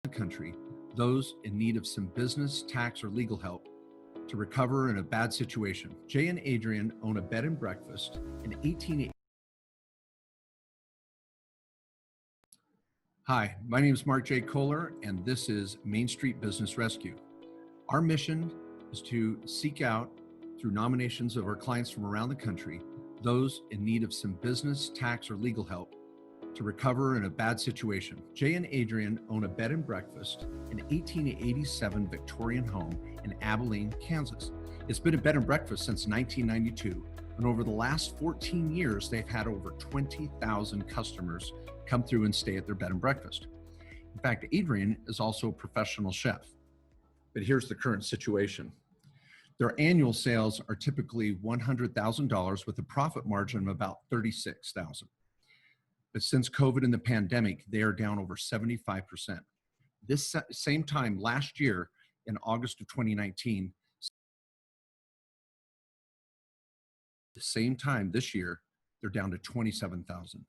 the country, those in need of some business, tax, or legal help to recover in a bad situation. Jay and Adrian own a bed and breakfast in 1880. Hi, my name is Mark J. Kohler, and this is Main Street Business Rescue. Our mission is to seek out, through nominations of our clients from around the country, those in need of some business, tax, or legal help to recover in a bad situation. Jay and Adrian own a bed and breakfast in 1887 Victorian home in Abilene, Kansas. It's been a bed and breakfast since 1992, and over the last 14 years, they've had over 20,000 customers come through and stay at their bed and breakfast. In fact, Adrian is also a professional chef. But here's the current situation. Their annual sales are typically $100,000 with a profit margin of about $36,000. But since COVID and the pandemic, they are down over 75%. This same time last year, in August of 2019, the same time this year, they're down to 27,000.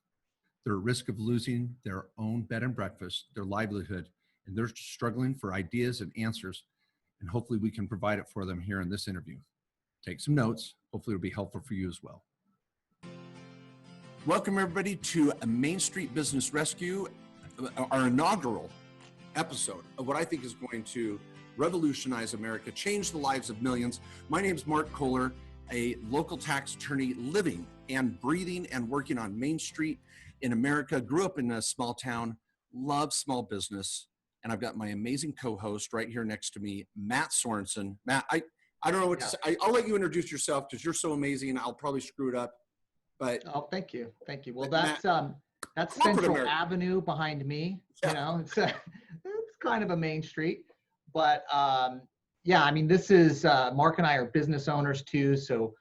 They're at risk of losing their own bed and breakfast, their livelihood, and they're struggling for ideas and answers. And hopefully we can provide it for them here in this interview. Take some notes. Hopefully it'll be helpful for you as well. Welcome everybody to a Main Street Business Rescue, our inaugural episode of what I think is going to revolutionize America, change the lives of millions. My name is Mark Kohler, a local tax attorney living and breathing and working on Main Street in America. Grew up in a small town, love small business. And I've got my amazing co-host right here next to me, Matt Sorensen. Matt, I don't know what to say. I'll let you introduce yourself because you're so amazing. I'll probably screw it up, but thank you. Well, Matt, that's Central America. Avenue behind me. Yeah. You know, it's kind of a main street, but yeah, I mean, this is Mark and I are business owners too, so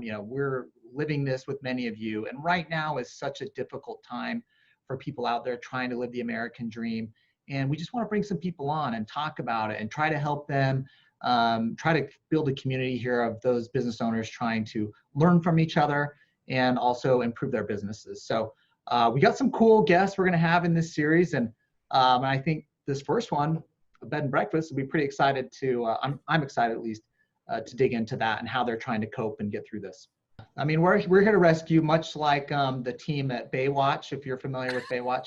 you know, we're living this with many of you. And right now is such a difficult time for people out there trying to live the American dream. And we just want to bring some people on and talk about it and try to help them, try to build a community here of those business owners trying to learn from each other and also improve their businesses. So we got some cool guests we're going to have in this series. And I think this first one, a bed and breakfast, will be pretty excited to, I'm excited at least, to dig into that and how they're trying to cope and get through this. I mean, we're here to rescue, much like the team at Baywatch, if you're familiar with Baywatch.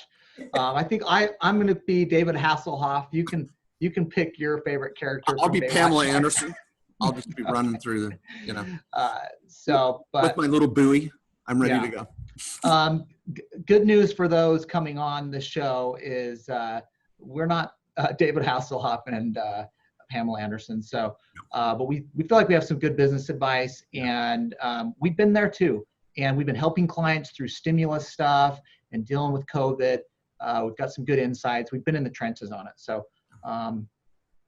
I think I'm going to be David Hasselhoff. You can pick your favorite character. I'll be Baywatch. Pamela Anderson. I'll just be running through the, you know. But with my little buoy, I'm ready to go. Good news for those coming on the show is we're not David Hasselhoff and Pamela Anderson. So, but we feel like we have some good business advice, and we've been there too. And we've been helping clients through stimulus stuff and dealing with COVID. We've got some good insights. We've been in the trenches on it. So,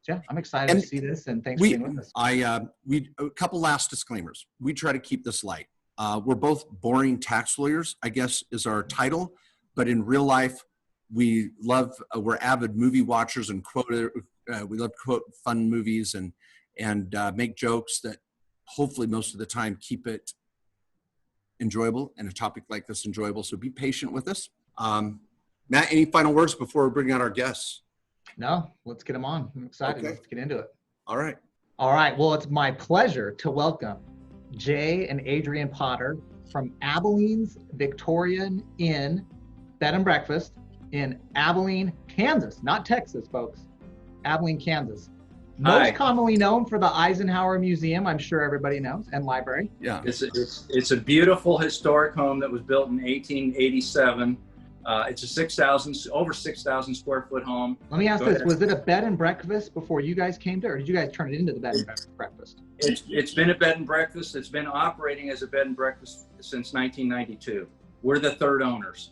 yeah, I'm excited to see this, and thanks for being with us. A couple last disclaimers. We try to keep this light. We're both boring tax lawyers, I guess is our title, but in real life, we love, we're avid movie watchers and we love to quote fun movies and make jokes that hopefully most of the time keep it enjoyable, and a topic like this enjoyable. So be patient with us. Matt, any final words before we bring out our guests? No, let's get them on. I'm excited. Okay. Let's get into it. All right. Well, it's my pleasure to welcome Jay and Adrian Potter from Abilenes Victorian Inn, Bed and Breakfast in Abilene, Kansas, not Texas, folks. Abilene, Kansas. Most commonly known for the Eisenhower Museum, I'm sure everybody knows, and library. Yeah, it's a beautiful historic home that was built in 1887. It's a over 6,000 square foot home. Let me ask this: was it a bed and breakfast before you guys came there, or did you guys turn it into the bed and breakfast? It's been a bed and breakfast. It's been operating as a bed and breakfast since 1992. We're the third owners.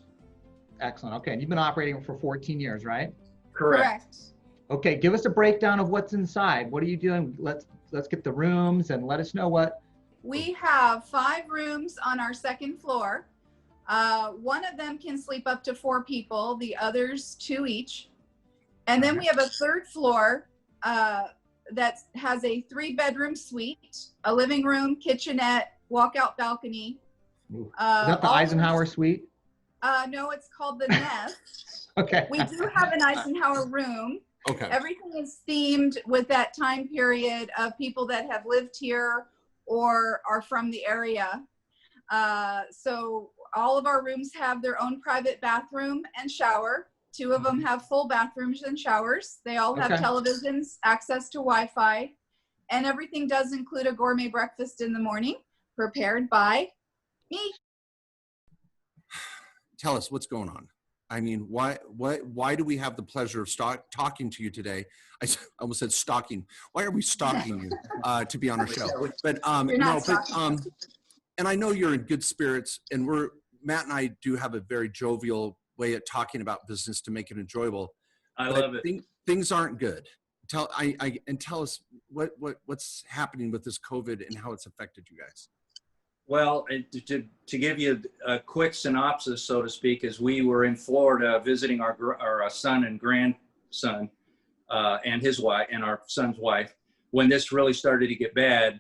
Excellent. Okay, and you've been operating for 14 years, right? Correct. Okay, give us a breakdown of what's inside. What are you doing? Let's get the rooms and let us know what. We have 5 rooms on our second floor. One of them can sleep up to 4 people, the others 2 each. And then we have a third floor that has a 3-bedroom suite, a living room, kitchenette, walkout balcony. Is that the Eisenhower suite? No, it's called the Nest. Okay. We do have an Eisenhower room. Okay. Everything is themed with that time period of people that have lived here or are from the area. So all of our rooms have their own private bathroom and shower. 2 of them have full bathrooms and showers. They all have Okay. televisions, access to Wi-Fi, and everything does include a gourmet breakfast in the morning prepared by me. Tell us what's going on. I mean, why do we have the pleasure of talking to you today? I almost said stalking. Why are we stalking you to be on our show? But You're not stalking. and I know you're in good spirits, and Matt and I do have a very jovial way at talking about business to make it enjoyable. I love it. Things aren't good. Tell us what's happening with this COVID and how it's affected you guys. Well, to give you a quick synopsis, so to speak, is we were in Florida visiting our son and grandson and his wife and our son's wife when this really started to get bad,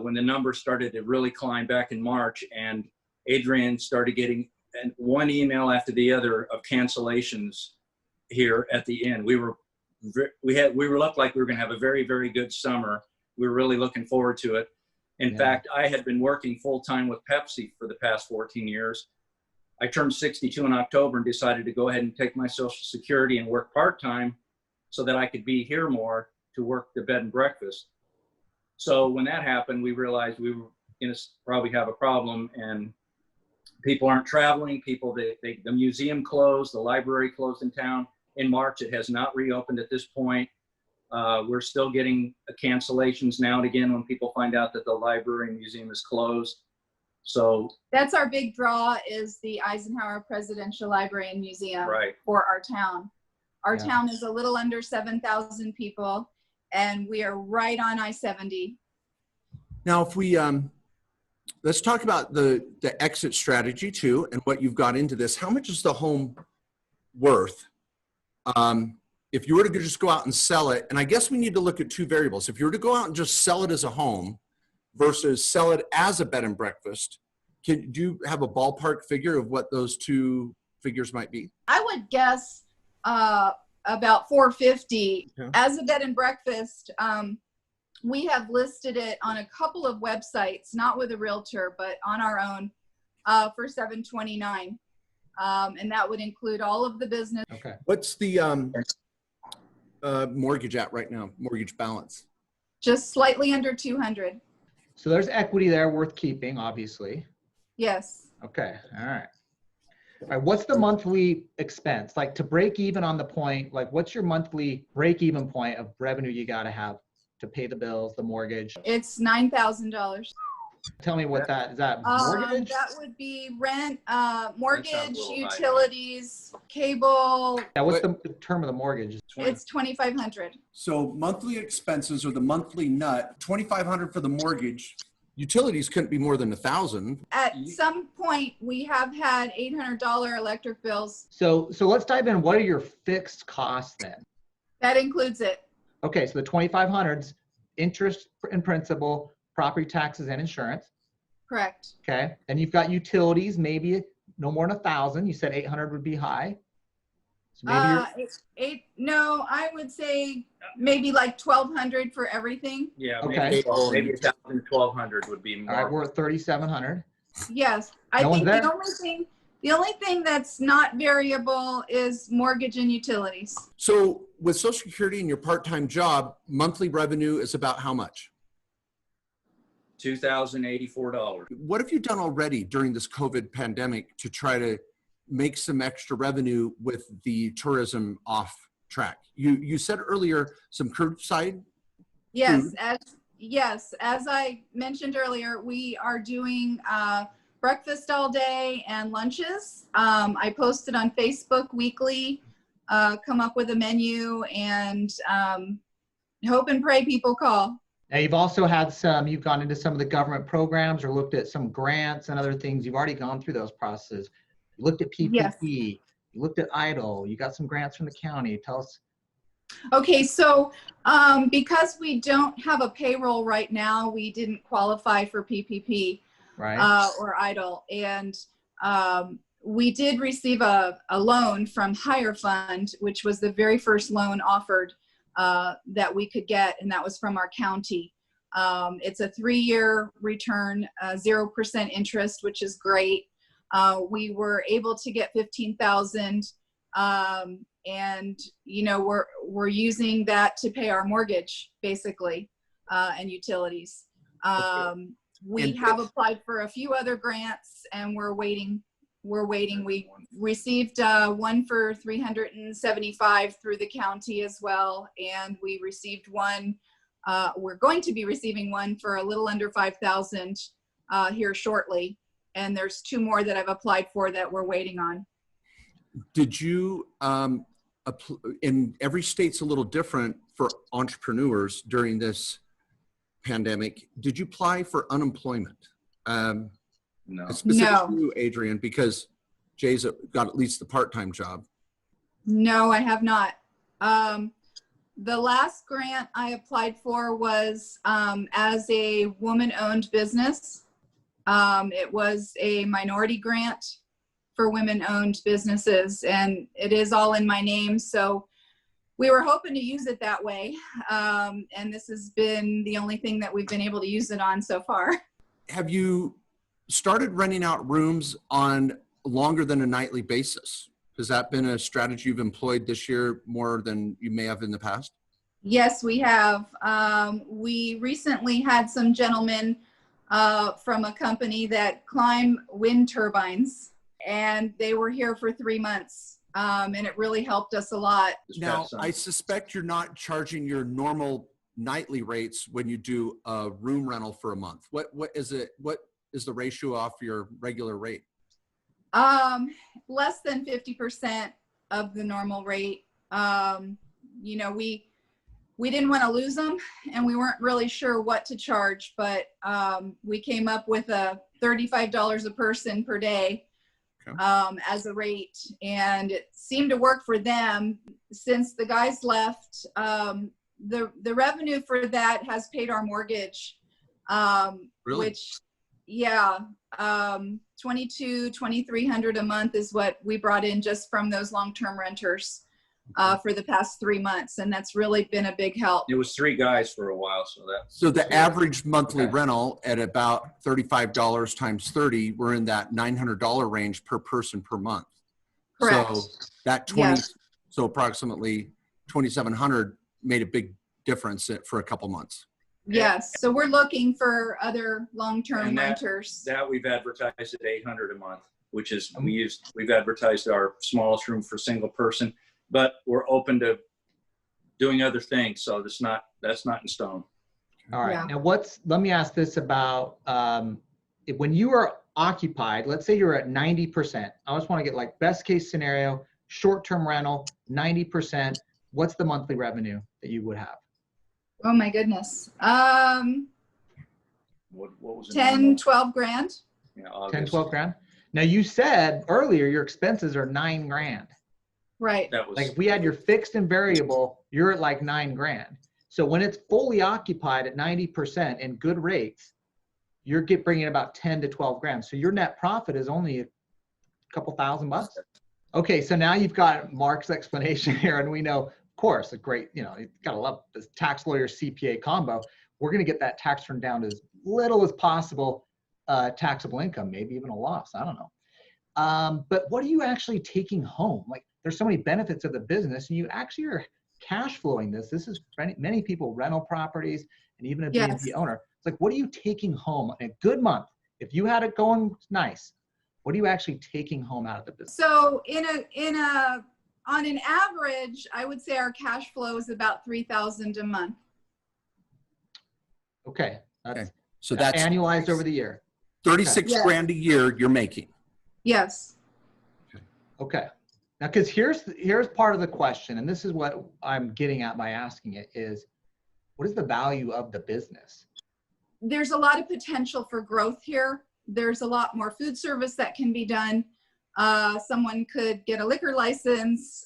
when the numbers started to really climb back in March, and Adrian started getting one email after the other of cancellations here at the inn. We looked like we were going to have a very, very good summer. We were really looking forward to it. In fact, I had been working full-time with Pepsi for the past 14 years. I turned 62 in October and decided to go ahead and take my Social Security and work part-time so that I could be here more to work the bed and breakfast. So when that happened, we realized we were going to probably have a problem, and people aren't traveling. The museum closed, the library closed in town. In March, it has not reopened at this point. We're still getting cancellations now and again when people find out that the library and museum is closed. So That's our big draw, is the Eisenhower Presidential Library and Museum for our town. Our town is a little under 7,000 people, and we are right on I-70. Now, if we let's talk about the exit strategy too, and what you've got into this. How much is the home worth? If you were to just go out and sell it, and I guess we need to look at 2 variables. If you were to go out and just sell it as a home versus sell it as a bed and breakfast, do you have a ballpark figure of what those 2 figures might be? I would guess about $450 as a bed and breakfast. We have listed it on a couple of websites, not with a realtor, but on our own, for $729. And that would include all of the business. Okay. What's the mortgage at right now? Mortgage balance? Just slightly under 200. So there's equity there worth keeping, obviously. Yes. Okay. All right. All right. What's the monthly expense? Like, to break even on the point, like, what's your monthly break even point of revenue you got to have to pay the bills, the mortgage? It's $9,000. Tell me what that is. That mortgage? That would be rent, mortgage, utilities, cable. Yeah, what's the term of the mortgage? It's $2,500. So monthly expenses, or the monthly nut, $2,500 for the mortgage. Utilities couldn't be more than $1,000. At some point, we have had $800 electric bills. So let's dive in. What are your fixed costs then? That includes it. Okay, so the 2,500's interest and principal, property taxes, and insurance. Correct. Okay, and you've got utilities, maybe no more than 1,000. You said 800 would be high. So maybe no, I would say maybe like 1,200 for everything. yeah, Okay. maybe 1,000 to 1,200 would be more. all right, we're at 3,700. Yes, I No one's think there? the only thing that's not variable is mortgage and utilities. So with Social Security and your part-time job, monthly revenue is about how much? $2,084. What have you done already during this COVID pandemic to try to make some extra revenue with the tourism off track? You said earlier some curbside. Yes, as I mentioned earlier, we are doing breakfast all day and lunches. I posted on Facebook weekly, come up with a menu, and hope and pray people call. Now, you've also had you've gone into some of the government programs or looked at some grants and other things. You've already gone through those processes. You looked at PPP, Yes. you looked at EIDL, you got some grants from the county. Tell us. Okay, so because we don't have a payroll right now, we didn't qualify for PPP Right. or EIDL, and we did receive a loan from Hire Fund, which was the very first loan offered that we could get, and that was from our county. It's a 3-year return, 0% interest, which is great. We were able to get $15,000, and we're using that to pay our mortgage, basically, and utilities. We have applied for a few other grants, and we're waiting. We received one for $375 through the county as well, and we received one. We're going to be receiving one for a little under $5,000 here shortly, and there's 2 more that I've applied for that we're waiting on. Did you, in every state's a little different for entrepreneurs during this pandemic, did you apply for unemployment? No. Specifically you, Adrian, because Jay's got at least the part-time job. No, I have not. The last grant I applied for was as a woman-owned business. It was a minority grant for women-owned businesses, and it is all in my name. So we were hoping to use it that way. And this has been the only thing that we've been able to use it on so far. Have you started renting out rooms on longer than a nightly basis? Has that been a strategy you've employed this year more than you may have in the past? Yes, we have. We recently had some gentlemen from a company that climb wind turbines, and they were here for 3 months, and it really helped us a lot. Now, I suspect you're not charging your normal nightly rates when you do a room rental for a month. What is it? What is the ratio off your regular rate? Less than 50% of the normal rate. We didn't want to lose them, and we weren't really sure what to charge, but we came up with a $35 a person per day as a rate, and it seemed to work for them. Since the guys left, the revenue for that has paid our mortgage, Really? which, yeah, $2,300 a month is what we brought in just from those long-term renters for the past 3 months, and that's really been a big help. It was 3 guys for a while, so the average monthly rental at about $35 times 30, we're in that $900 range per person per month. Correct. So that so approximately $2,700 made a big difference for a couple months. Yes. So we're looking for other long-term renters. That we've advertised at $800 a month, which is we've advertised our smallest room for single person, but we're open to doing other things. So that's not in stone. All right. Yeah. Now let me ask this about, when you are occupied, let's say you're at 90%. I just want to get like best case scenario, short-term rental, 90%. What's the monthly revenue that you would have? Oh my goodness. What was it? 10, 12 grand. Yeah, 10, 12 grand. Now you said earlier your expenses are $9 grand. Right. That was Like if we had your fixed and variable, you're at like $9 grand. So when it's fully occupied at 90% and good rates, you're bringing about 10 to 12 grand. So your net profit is only a couple $1,000. Okay, so now you've got Mark's explanation here, and we know, of course, a great, you gotta love this tax lawyer CPA combo. We're gonna get that tax turned down to as little as possible taxable income, maybe even a loss, I don't know. But what are you actually taking home? Like there's so many benefits of the business, and you actually are cash flowing this. This is many people rental properties and even a B&B owner. It's like, what are you taking home in a good month? If you had it going nice, what are you actually taking home out of the business? So on an average, I would say our cash flow is about $3,000 a month. Okay. So that's annualized over the year. 36 grand a year you're making. Yes. Okay. Now, because here's part of the question, and this is what I'm getting at by asking it is, what is the value of the business? There's a lot of potential for growth here. There's a lot more food service that can be done. Someone could get a liquor license,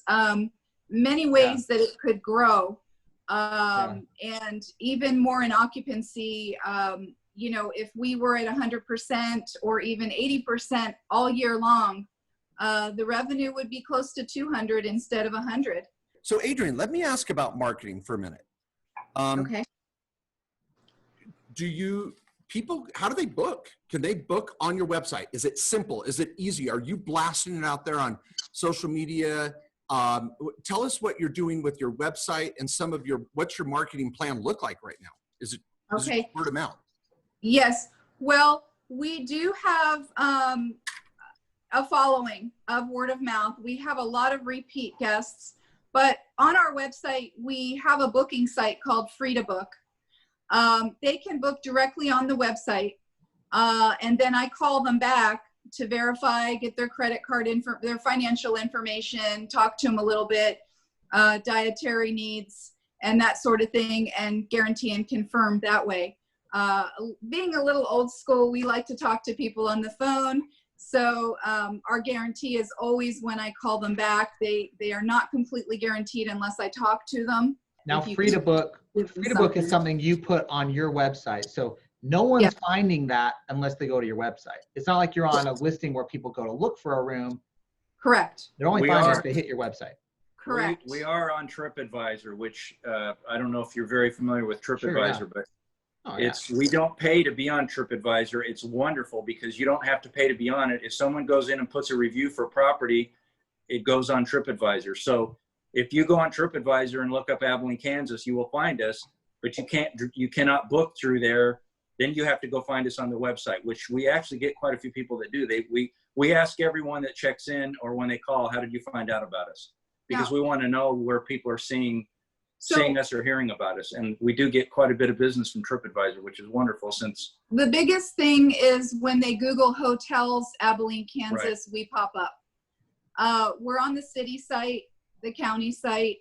many ways that it could grow. And even more in occupancy, if we were at 100% or even 80% all year long, the revenue would be close to 200 instead of 100. So Adrian, let me ask about marketing for a minute. Okay. How do they book? Can they book on your website? Is it simple? Is it easy? Are you blasting it out there on social media? Tell us what you're doing with your website and what's your marketing plan look like right now? Is it word of mouth? Yes. Well, we do have a following of word of mouth. We have a lot of repeat guests, but on our website, we have a booking site called Free to Book. They can book directly on the website, and then I call them back to verify, get their credit card their financial information, talk to them a little bit, dietary needs, and that sort of thing, and guarantee and confirm that way. Being a little old school, we like to talk to people on the phone. So our guarantee is always when I call them back. They are not completely guaranteed unless I talk to them. Now, Free to Book is something you put on your website. So no one's finding that unless they go to your website. It's not like you're on a listing where people go to look for a room. Correct. They're only finding it if they hit your website. Correct. We are on TripAdvisor, which I don't know if you're very familiar with TripAdvisor, Sure, but we don't pay to be on TripAdvisor. It's wonderful because you don't have to pay to be on it. If someone goes in and puts a review for a property, it goes on TripAdvisor. So if you go on TripAdvisor and look up Abilene, Kansas, you will find us, but you cannot book through there. Then you have to go find us on the website, which we actually get quite a few people that do. We ask everyone that checks in or when they call, how did you find out about us? Because we want to know where people are seeing us or hearing about us. And we do get quite a bit of business from TripAdvisor, which is wonderful since. The biggest thing is when they Google hotels, Abilene, Kansas, we pop up. We're on the city site, the county site.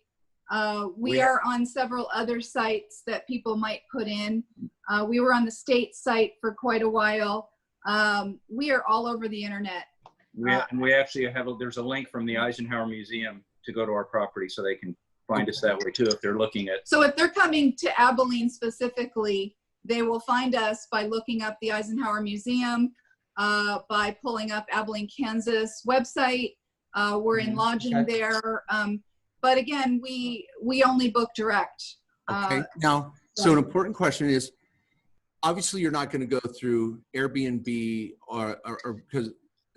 We are on several other sites that people might put in. We were on the state site for quite a while. We are all over the internet. And we actually there's a link from the Eisenhower Museum to go to our property so they can find us that way too if they're looking at. So if they're coming to Abilene specifically, they will find us by looking up the Eisenhower Museum, by pulling up Abilene, Kansas website. We're in lodging there. But again, we only book direct. Okay. Now, so an important question is, obviously you're not going to go through Airbnb or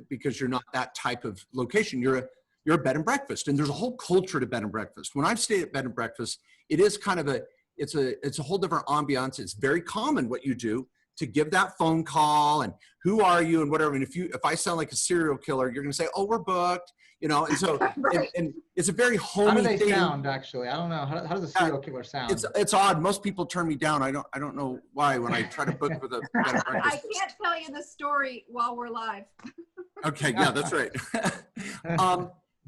because you're not that type of location. You're a bed and breakfast, and there's a whole culture to bed and breakfast. When I've stayed at bed and breakfast, it is kind of it's a whole different ambiance. It's very common what you do to give that phone call and who are you and whatever. And if I sound like a serial killer, you're going to say, oh, we're booked, and so, right. and it's a very homey How do they thing. sound actually? I don't know. How does a serial killer sound? It's odd. Most people turn me down. I don't know why when I try to book with a bed and breakfast. I can't tell you the story while we're live. Okay. Yeah, that's right.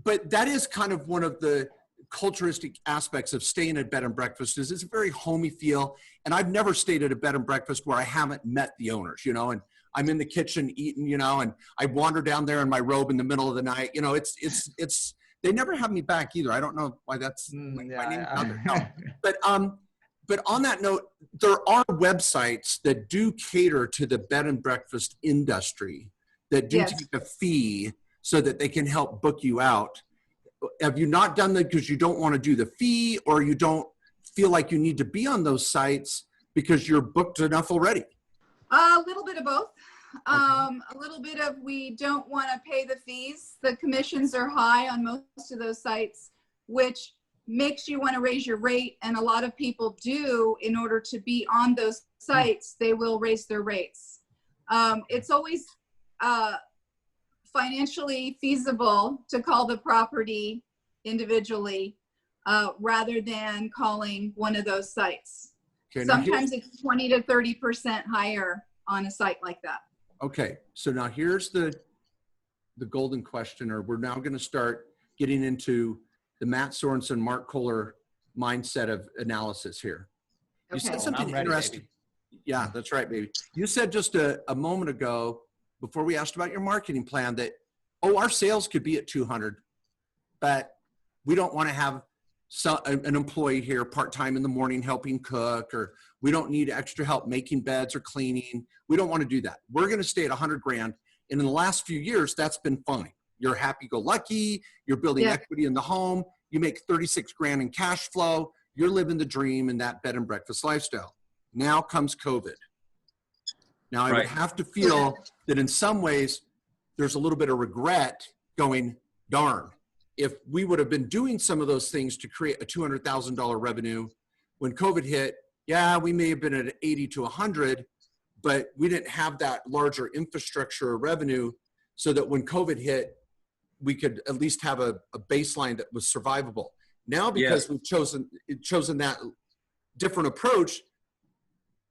But that is kind of one of the culturistic aspects of staying at bed and breakfast is it's a very homey feel. And I've never stayed at a bed and breakfast where I haven't met the owners, and I'm in the kitchen eating, and I wander down there in my robe in the middle of the night. It's they never have me back either. I don't know why that's my name. No. But on that note, there are websites that do cater to the bed and breakfast industry that do take a fee so that they can help book you out. Have you not done that because you don't want to do the fee, or you don't feel like you need to be on those sites because you're booked enough already? A little bit of both. A little bit of we don't want to pay the fees. The commissions are high on most of those sites, which makes you want to raise your rate. And a lot of people do in order to be on those sites, they will raise their rates. It's always financially feasible to call the property individually rather than calling one of those sites. Okay, sometimes it's 20 to 30% higher on a site like that. Okay, so now here's the golden question, or we're now going to start getting into the Matt Sorensen, Mark Kohler mindset of analysis here. You said something interesting. Baby. Yeah, that's right, baby. You said just a moment ago, before we asked about your marketing plan, that, our sales could be at 200, but we don't want to have an employee here part-time in the morning helping cook, or we don't need extra help making beds or cleaning. We don't want to do that. We're going to stay at 100 grand. And in the last few years, that's been fine. you're happy-go-lucky, you're building Yeah. equity in the home, you make 36 grand in cash flow, you're living the dream in that bed and breakfast lifestyle. Now comes COVID. Now I would Right. have to feel that in some ways there's a little bit of regret going, darn, if we would have been doing some of those things to create a $200,000 revenue when COVID hit, yeah, we may have been at 80 to 100, but we didn't have that larger infrastructure of revenue so that when COVID hit, we could at least have a baseline that was survivable. Now, because we've chosen that different approach,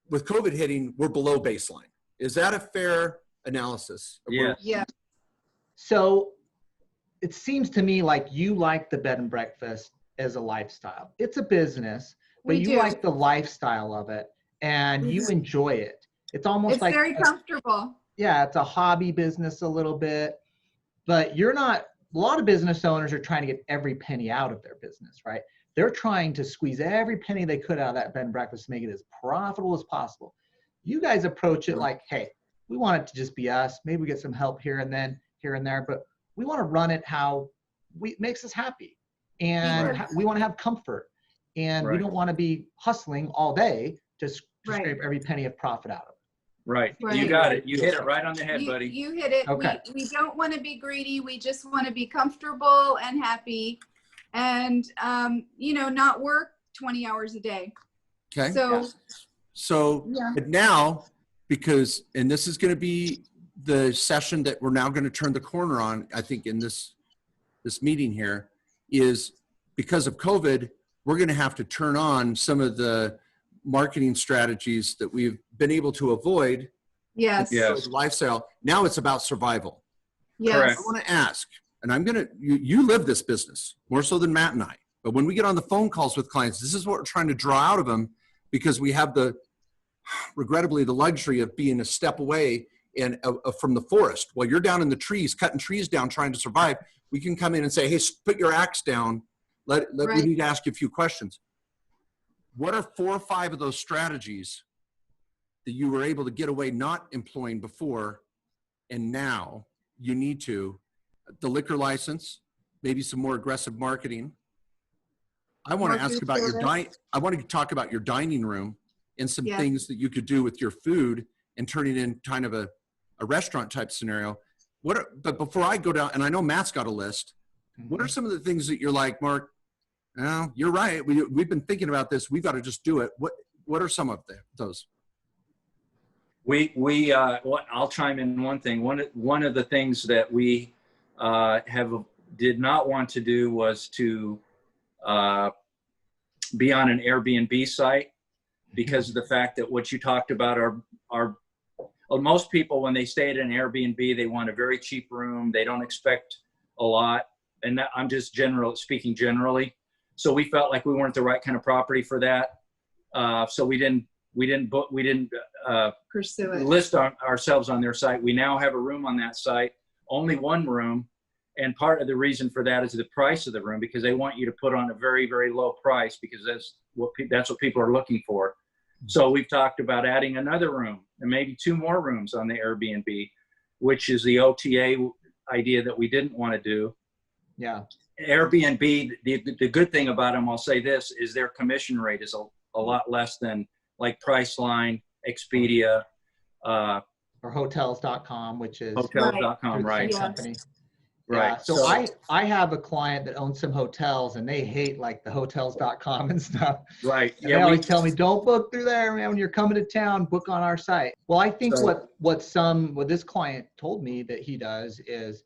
with COVID hitting, we're below baseline. Is that a fair analysis? Yes. Yeah. So it seems to me like you like the bed and breakfast as a lifestyle. It's a business, but We you do. like the lifestyle of it and you enjoy it. It's almost It's like, very comfortable. yeah, it's a hobby business a little bit, but you're not, a lot of business owners are trying to get every penny out of their business, right? They're trying to squeeze every penny they could out of that bed and breakfast to make it as profitable as possible. You guys approach it like, hey, we want it to just be us. Maybe we get some help here and there, but we want to run it how makes us happy. And we want to have comfort. And we Right. don't want to be hustling all day to Right. scrape every penny of profit out of it. Right. Right. You got it. You hit it right on the head, buddy. You hit it. Okay. We don't want to be greedy. We just want to be comfortable and happy and, not work 20 hours a day. Okay. So, So, Yeah. but now, because, and this is going to be the session that we're now going to turn the corner on, I think in this meeting here, is because of COVID, we're going to have to turn on some of the marketing strategies that we've been able to avoid. yes. Yeah. with lifestyle. Now it's about survival. Yes. Correct. I want to ask, and I'm going to, you live this business more so than Matt and I, but when we get on the phone calls with clients, this is what we're trying to draw out of them because we have regrettably, the luxury of being a step away and from the forest. While you're down in the trees, cutting trees down, trying to survive, we can come in and say, hey, put your axe down. We Right. need to ask you a few questions. What are 4 or 5 of those strategies that you were able to get away not employing before, and now you need to? The liquor license, maybe some more aggressive marketing. I want to More ask food about your service. I want to talk about your dining room and some Yes. things that you could do with your food and turn it in kind of a restaurant type scenario. But before I go down, and I know Matt's got a list, what are some of the things that you're like, Mark, no, you're right. We've been thinking about this. We've got to just do it. What are some of those? I'll chime in one thing. One of the things that we did not want to do was to be on an Airbnb site because of the fact that what you talked about are most people, when they stay at an Airbnb, they want a very cheap room. They don't expect a lot. And that, I'm just speaking generally. So we felt like we weren't the right kind of property for that. So we didn't Pursue it. list ourselves on their site. We now have a room on that site, only one room. And part of the reason for that is the price of the room, because they want you to put on a very, very low price because that's what people are looking for. So we've talked about adding another room and maybe 2 more rooms on the Airbnb, which is the OTA idea that we didn't want to do. Yeah. Airbnb, the good thing about them, I'll say this, is their commission rate is a lot less than like Priceline, Expedia, Or hotels.com, which is hotels.com, through the right? same Yes. company. Right. Yeah, so I have a client that owns some hotels and they hate like the hotels.com and stuff. Right. And they always tell me, don't book through there, man. When you're coming to town, book on our site. Well, I think So- what this client told me that he does is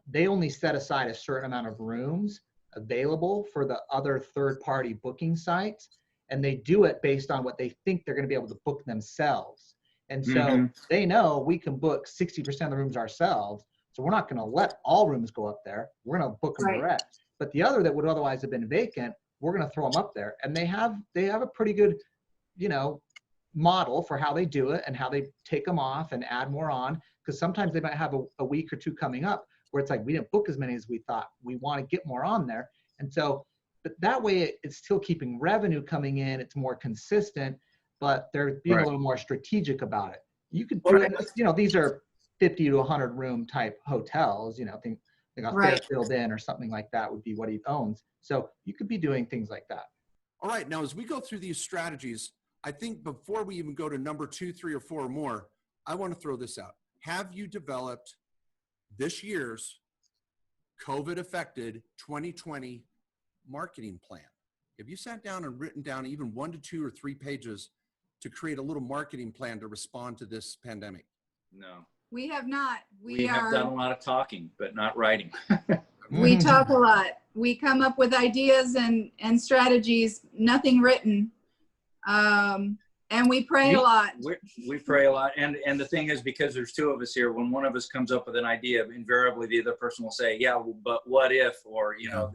they only set aside a certain amount of rooms available for the other third-party booking sites. And they do it based on what they think they're going to be able to book themselves. And so Mhm. they know we can book 60% of the rooms ourselves. So we're not going to let all rooms go up there. We're going to book them Right. direct. But the other that would otherwise have been vacant, we're going to throw them up there. And they have a pretty good, model for how they do it and how they take them off and add more on. Because sometimes they might have a week or 2 coming up where it's like, we didn't book as many as we thought. We want to get more on there. And so, but that way it's still keeping revenue coming in. It's more consistent, but they're being Right. a little more strategic about it. You could do it, these are 50 to 100 room type hotels, think like a Right. Fairfield Inn or something like that would be what he owns. So you could be doing things like that. All right. Now, as we go through these strategies, I think before we even go to number 2, 3, or 4 or more, I want to throw this out. Have you developed this year's COVID-affected 2020 marketing plan? Have you sat down and written down even 1 to 2 or 3 pages to create a little marketing plan to respond to this pandemic? No. We have not. We have done a lot of talking, but not writing. We talk a lot. We come up with ideas and strategies, nothing written. And we pray a lot. We pray a lot. And the thing is, because there's 2 of us here, when one of us comes up with an idea, invariably the other person will say, yeah, well, but what if, or, you know,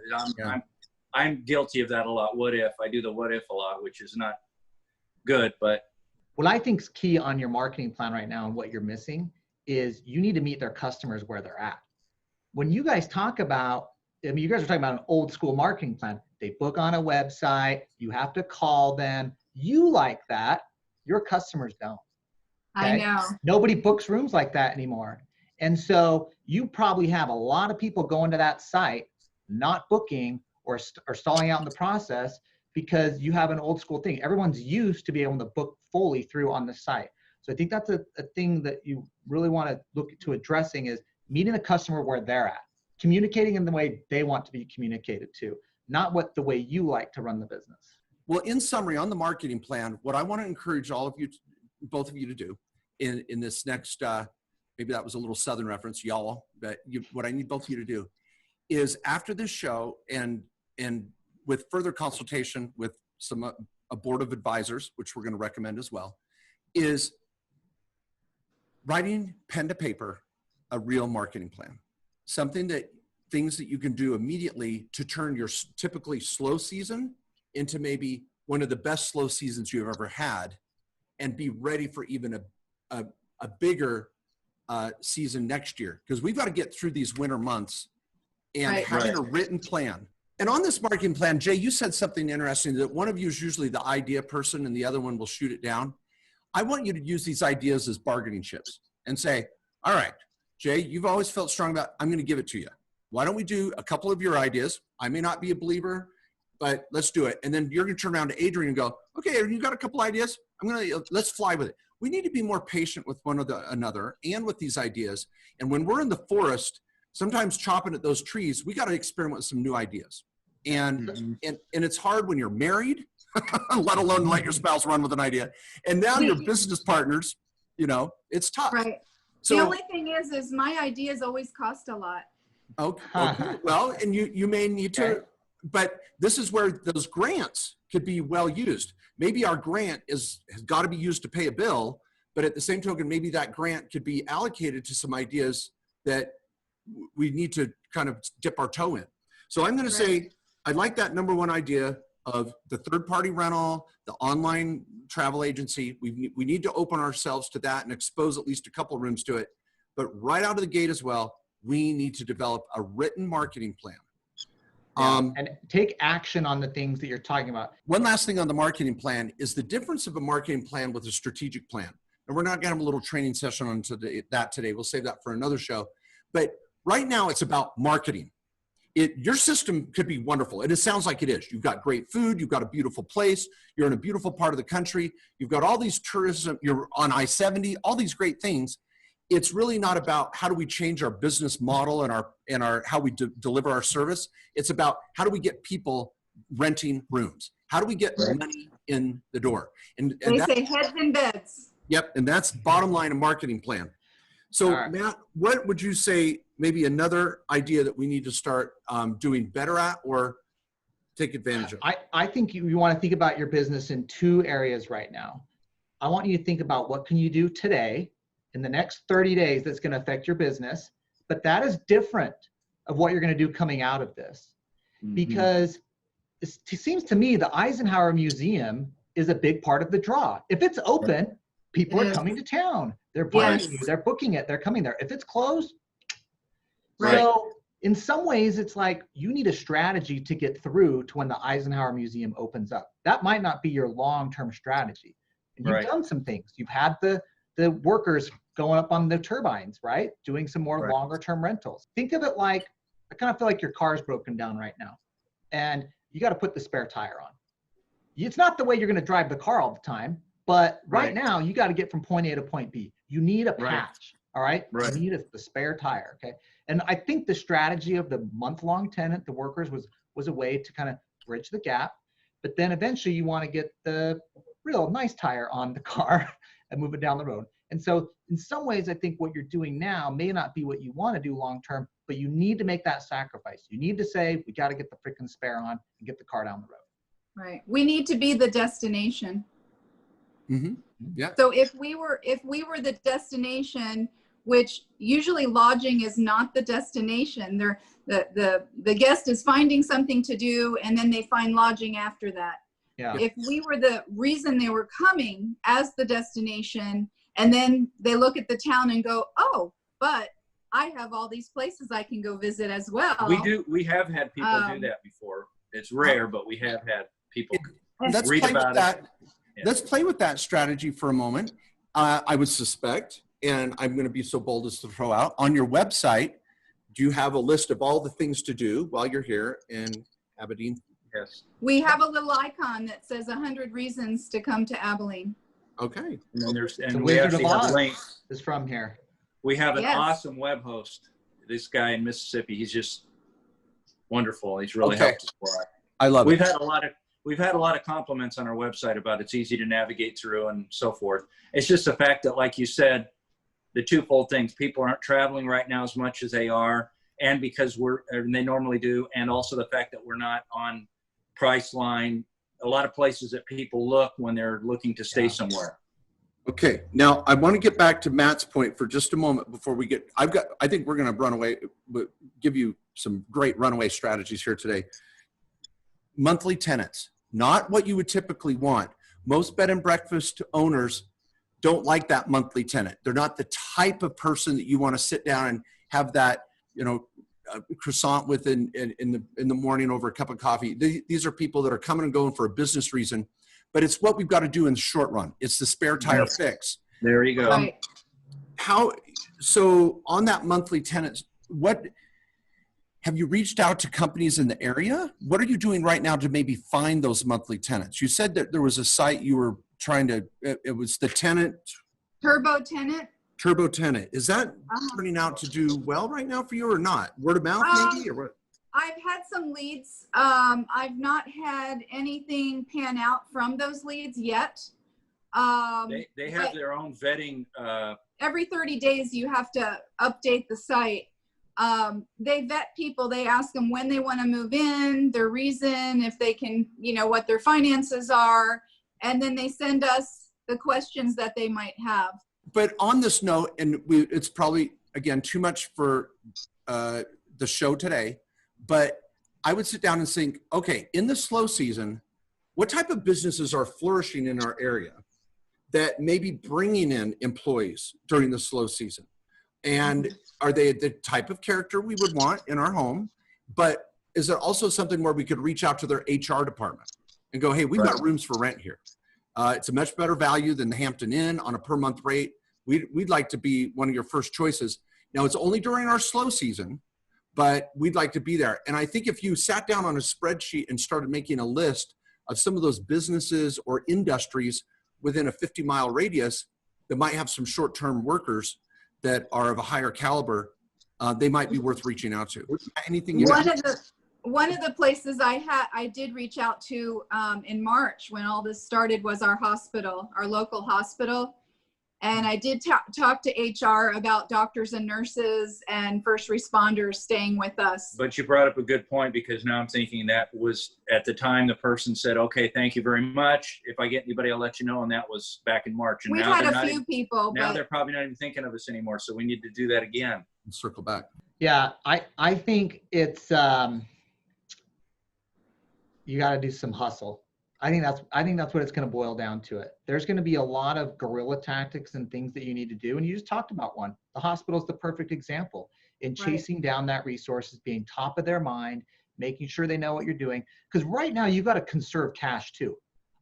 I'm guilty of that a lot. What if? I do the what if a lot, which is not good, but. What I think is key on your marketing plan right now and what you're missing is you need to meet their customers where they're at. When you guys talk about, I mean, you guys are talking about an old school marketing plan. They book on a website, you have to call them. You like that, your customers don't. I know. Nobody books rooms like that anymore. And so you probably have a lot of people going to that site, not booking or stalling out in the process because you have an old school thing. Everyone's used to be able to book fully through on the site. So I think that's a thing that you really want to look to addressing is meeting the customer where they're at, communicating in the way they want to be communicated to, not what the way you like to run the business. Well, in summary, on the marketing plan, what I want to encourage all of you, both of you to do in this next, maybe that was a little Southern reference, y'all, but what I need both of you to do is after this show and with further consultation with a board of advisors, which we're going to recommend as well, is writing pen to paper a real marketing plan. Things that you can do immediately to turn your typically slow season into maybe one of the best slow seasons you've ever had and be ready for even a bigger season next year. Because we've got to get through these winter months and having a written plan. And on this marketing plan, Jay, you said something interesting that one of you is usually the idea person and the other one will shoot it down. I want you to use these ideas as bargaining chips and say, all right, Jay, you've always felt strong about, I'm going to give it to you. Why don't we do a couple of your ideas? I may not be a believer, but let's do it. And then you're going to turn around to Adrian and go, okay, Adrian, you got a couple ideas? Let's fly with it. We need to be more patient with one another and with these ideas. And when we're in the forest, sometimes chopping at those trees, we got to experiment with some new ideas. And it's hard when you're married, let alone let your spouse run with an idea. And now you're business partners, you know, it's tough. Right. So, the only thing is my ideas always cost a lot. Okay. Well, and you may need to, but this is where those grants could be well used. Maybe our grant has got to be used to pay a bill, but at the same token, maybe that grant could be allocated to some ideas that we need to kind of dip our toe in. So I'm going to say, I like that number 1 idea of the third-party rental, the online travel agency. We need to open ourselves to that and expose at least a couple of rooms to it. But right out of the gate as well, we need to develop a written marketing plan. And take action on the things that you're talking about. One last thing on the marketing plan is the difference of a marketing plan with a strategic plan. And we're not going to have a little training session on that today. We'll save that for another show. But right now it's about marketing. Your system could be wonderful, and it sounds like it is. You've got great food, you've got a beautiful place, you're in a beautiful part of the country, you've got all these tourism, you're on I-70, all these great things. It's really not about how do we change our business model and our how we deliver our service. It's about how do we get people renting rooms? How do we get money in the door? And they say heads in beds. Yep, and that's bottom line of marketing plan. So Matt, what would you say maybe another idea that we need to start doing better at or take advantage of? I think you want to think about your business in 2 areas right now. I want you to think about what can you do today in the next 30 days that's going to affect your business, but that is different of what you're going to do coming out of this. Because it seems to me the Eisenhower Museum is a big part of the draw. If it's open, people are coming to town. They're buying you, they're booking it, they're coming there. If it's closed, so in some ways it's like you need a strategy to get through to when the Eisenhower Museum opens up. That might not be your long-term strategy. And you've done some things. You've had the workers going up on the turbines, right? Doing some more longer term rentals. Think of it like I kind of feel like your car's broken down right now and you got to put the spare tire on. It's not the way you're going to drive the car all the time, but right now you got to get from point A to point B. You need a patch. All right. You need the spare tire. Okay. And I think the strategy of the month-long tenant, the workers, was a way to kind of bridge the gap. But then eventually you want to get the real nice tire on the car and move it down the road. And so in some ways, I think what you're doing now may not be what you want to do long-term, but you need to make that sacrifice. You need to say, we got to get the freaking spare on and get the car down the road. Right. We need to be the destination. Mm-hmm. Yeah. So if we were the destination, which usually lodging is not the destination, the guest is finding something to do and then they find lodging after that. Yeah. If we were the reason they were coming as the destination, and then they look at the town and go, oh, but I have all these places I can go visit as well. We have had people do that before. It's rare, but we have had people let's read play about with that. it. Yeah. Let's play with that strategy for a moment. I would suspect, and I'm going to be so bold as to throw out, on your website, do you have a list of all the things to do while you're here in Abilene? Yes. We have a little icon that says 100 reasons to come to Abilene. Okay. And then there's, The and we Wizard actually of have Oz links. is from here. We have an Yes. awesome web host. This guy in Mississippi, he's just wonderful. He's really Okay. helped us a lot. I love We've it. had a lot of compliments on our website about it's easy to navigate through and so forth. It's just the fact that, like you said, the twofold things: people aren't traveling right now as much as they are, and because they normally do, and also the fact that we're not on Priceline. A lot of places that people look when they're looking to stay somewhere. Okay. Now I want to get back to Matt's point for just a moment before we get, I think we're going to run away, give you some great runaway strategies here today. Monthly tenants, not what you would typically want. Most bed and breakfast owners don't like that monthly tenant. They're not the type of person that you want to sit down and have that, croissant with in the morning over a cup of coffee. These are people that are coming and going for a business reason, but it's what we've got to do in the short run. It's the spare tire fix. There you go. Right. So on that monthly tenants, what have you reached out to companies in the area? What are you doing right now to maybe find those monthly tenants? You said that there was a site you were trying to, it was the Tenant. Turbo Tenant. Is that turning out to do well right now for you or not? Word of mouth maybe, or what? I've had some leads. I've not had anything pan out from those leads yet. They have their own vetting. Every 30 days you have to update the site. They vet people. They ask them when they want to move in, their reason, if they can, what their finances are. And then they send us the questions that they might have. But on this note, and it's probably, again, too much for the show today, but I would sit down and think, okay, in the slow season, what type of businesses are flourishing in our area that may be bringing in employees during the slow season? And are they the type of character we would want in our home? But is it also something where we could reach out to their HR department and go, hey, we've got rooms for rent here. It's a much better value than the Hampton Inn on a per month rate. We'd like to be one of your first choices. Now, it's only during our slow season, but we'd like to be there. And I think if you sat down on a spreadsheet and started making a list of some of those businesses or industries within a 50-mile radius that might have some short-term workers that are of a higher caliber, they might be worth reaching out to. Anything you One of the places I did reach out to in March when all this started was our hospital, our local hospital. And I did talk to HR about doctors and nurses and first responders staying with us. But you brought up a good point, because now I'm thinking that was at the time the person said, okay, thank you very much. If I get anybody, I'll let you know. And that was back in March. And We've now had a few people. Now but they're probably not even thinking of us anymore. So we need to do that again. circle back? Yeah, I think it's you got to do some hustle. I think that's what it's going to boil down to. It. There's going to be a lot of guerrilla tactics and things that you need to do, and you just talked about one. The hospital is the perfect example in chasing down that resources, being top of their mind, making sure they know what you're doing. Because right now you've got to conserve cash too.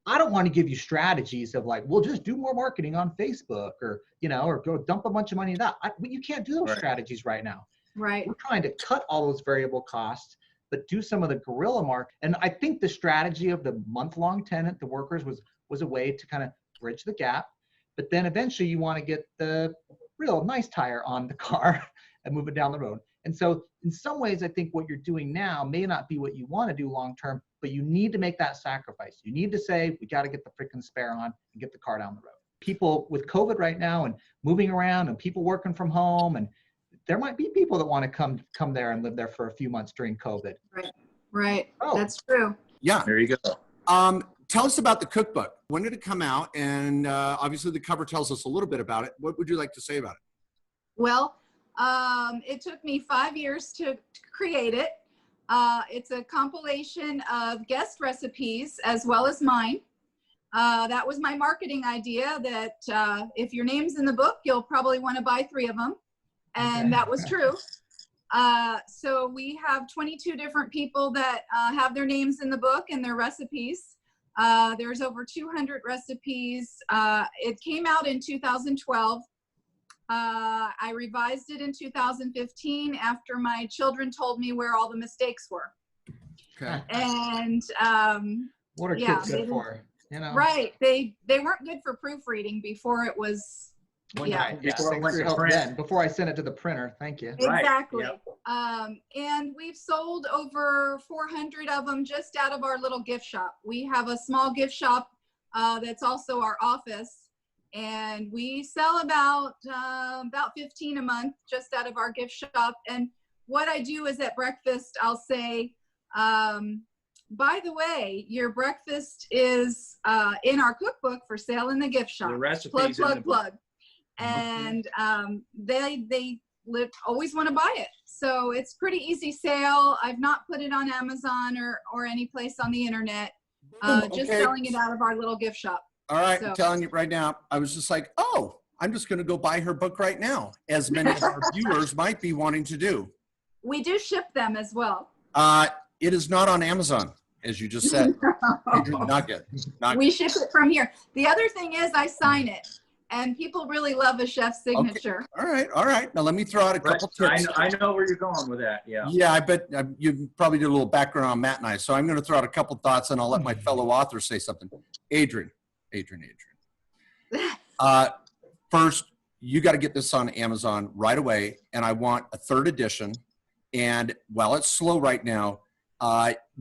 I don't want to give you strategies of like, we'll just do more marketing on Facebook or, or go dump a bunch of money in that. You can't do those strategies right now. Right. We're trying to cut all those variable costs, but do some of the guerrilla market. And I think the strategy of the month-long tenant, the workers, was a way to kind of bridge the gap. But then eventually you want to get the real nice tire on the car and move it down the road. And so in some ways, I think what you're doing now may not be what you want to do long-term, but you need to make that sacrifice. You need to say, we got to get the freaking spare on and get the car down the road. People with COVID right now and moving around and people working from home, and there might be people that want to come there and live there for a few months during COVID. Right. Oh. That's true. Yeah. There you go. Tell us about the cookbook. When did it come out? And obviously the cover tells us a little bit about it. What would you like to say about it? Well, it took me 5 years to create it. It's a compilation of guest recipes as well as mine. That was my marketing idea, that if your name's in the book, you'll probably want to buy 3 of them. And that was true. So we have 22 different people that have their names in the book and their recipes. There's over 200 recipes. It came out in 2012. I revised it in 2015 after my children told me where all the mistakes were. Okay. And What are kids good for? You know? right, they weren't good for proofreading before it was. Yeah. Before, thanks for your help then. Before I sent it to the printer. Thank you. Exactly. Right. And we've sold over 400 of them just out of our little gift shop. We have a small gift shop that's also our office, and we sell about 15 a month just out of our gift shop. And what I do is at breakfast, I'll say, by the way, your breakfast is in our cookbook for sale in the gift shop. The recipes Plug. And they always want to buy it. So it's pretty easy sale. I've not put it on Amazon or any place on the internet. Just selling it out of our little gift shop. All right, So. I'm telling you right now, I was just like, oh, I'm just going to go buy her book right now, as many of our viewers might be wanting to do. We do ship them as well. It is not on Amazon, as you just said. Not yet. We ship it from here. The other thing is I sign it. And people really love a chef's signature. Okay. All right. Now let me throw out a couple tips. I know where you're going with that. Yeah. Yeah, I bet you probably did a little background on Matt and I. So I'm going to throw out a couple thoughts, and I'll let my fellow authors say something. Adrian. First, you got to get this on Amazon right away, and I want a 3rd edition. And while it's slow right now,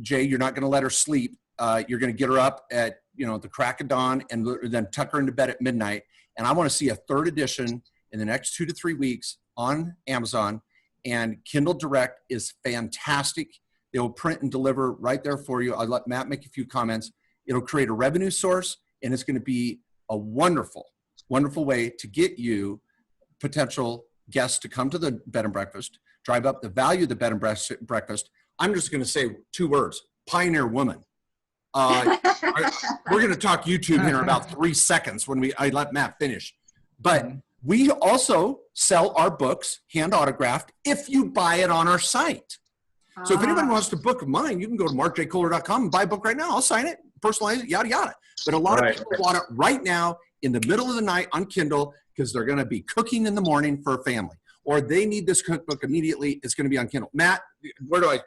Jay, you're not going to let her sleep. You're going to get her up at the crack of dawn, and then tuck her into bed at midnight. And I want to see a 3rd edition in the next 2 to 3 weeks on Amazon. And Kindle Direct is fantastic. It'll print and deliver right there for you. I'll let Matt make a few comments. It'll create a revenue source, and it's going to be a wonderful, wonderful way to get you potential guests to come to the bed and breakfast, drive up the value of the bed and breakfast. I'm just going to say 2 words: pioneer woman. We're going to talk YouTube here in about 3 seconds when I let Matt finish. But we also sell our books hand autographed if you buy it on our site. So if anyone wants to book mine, you can go to markjkohler.com and buy a book right now. I'll sign it, personalize it, yada, yada. But a lot of people want it right now in the middle of the night on Kindle because they're going to be cooking in the morning for a family. Or they need this cookbook immediately. It's going to be on Kindle. Matt, where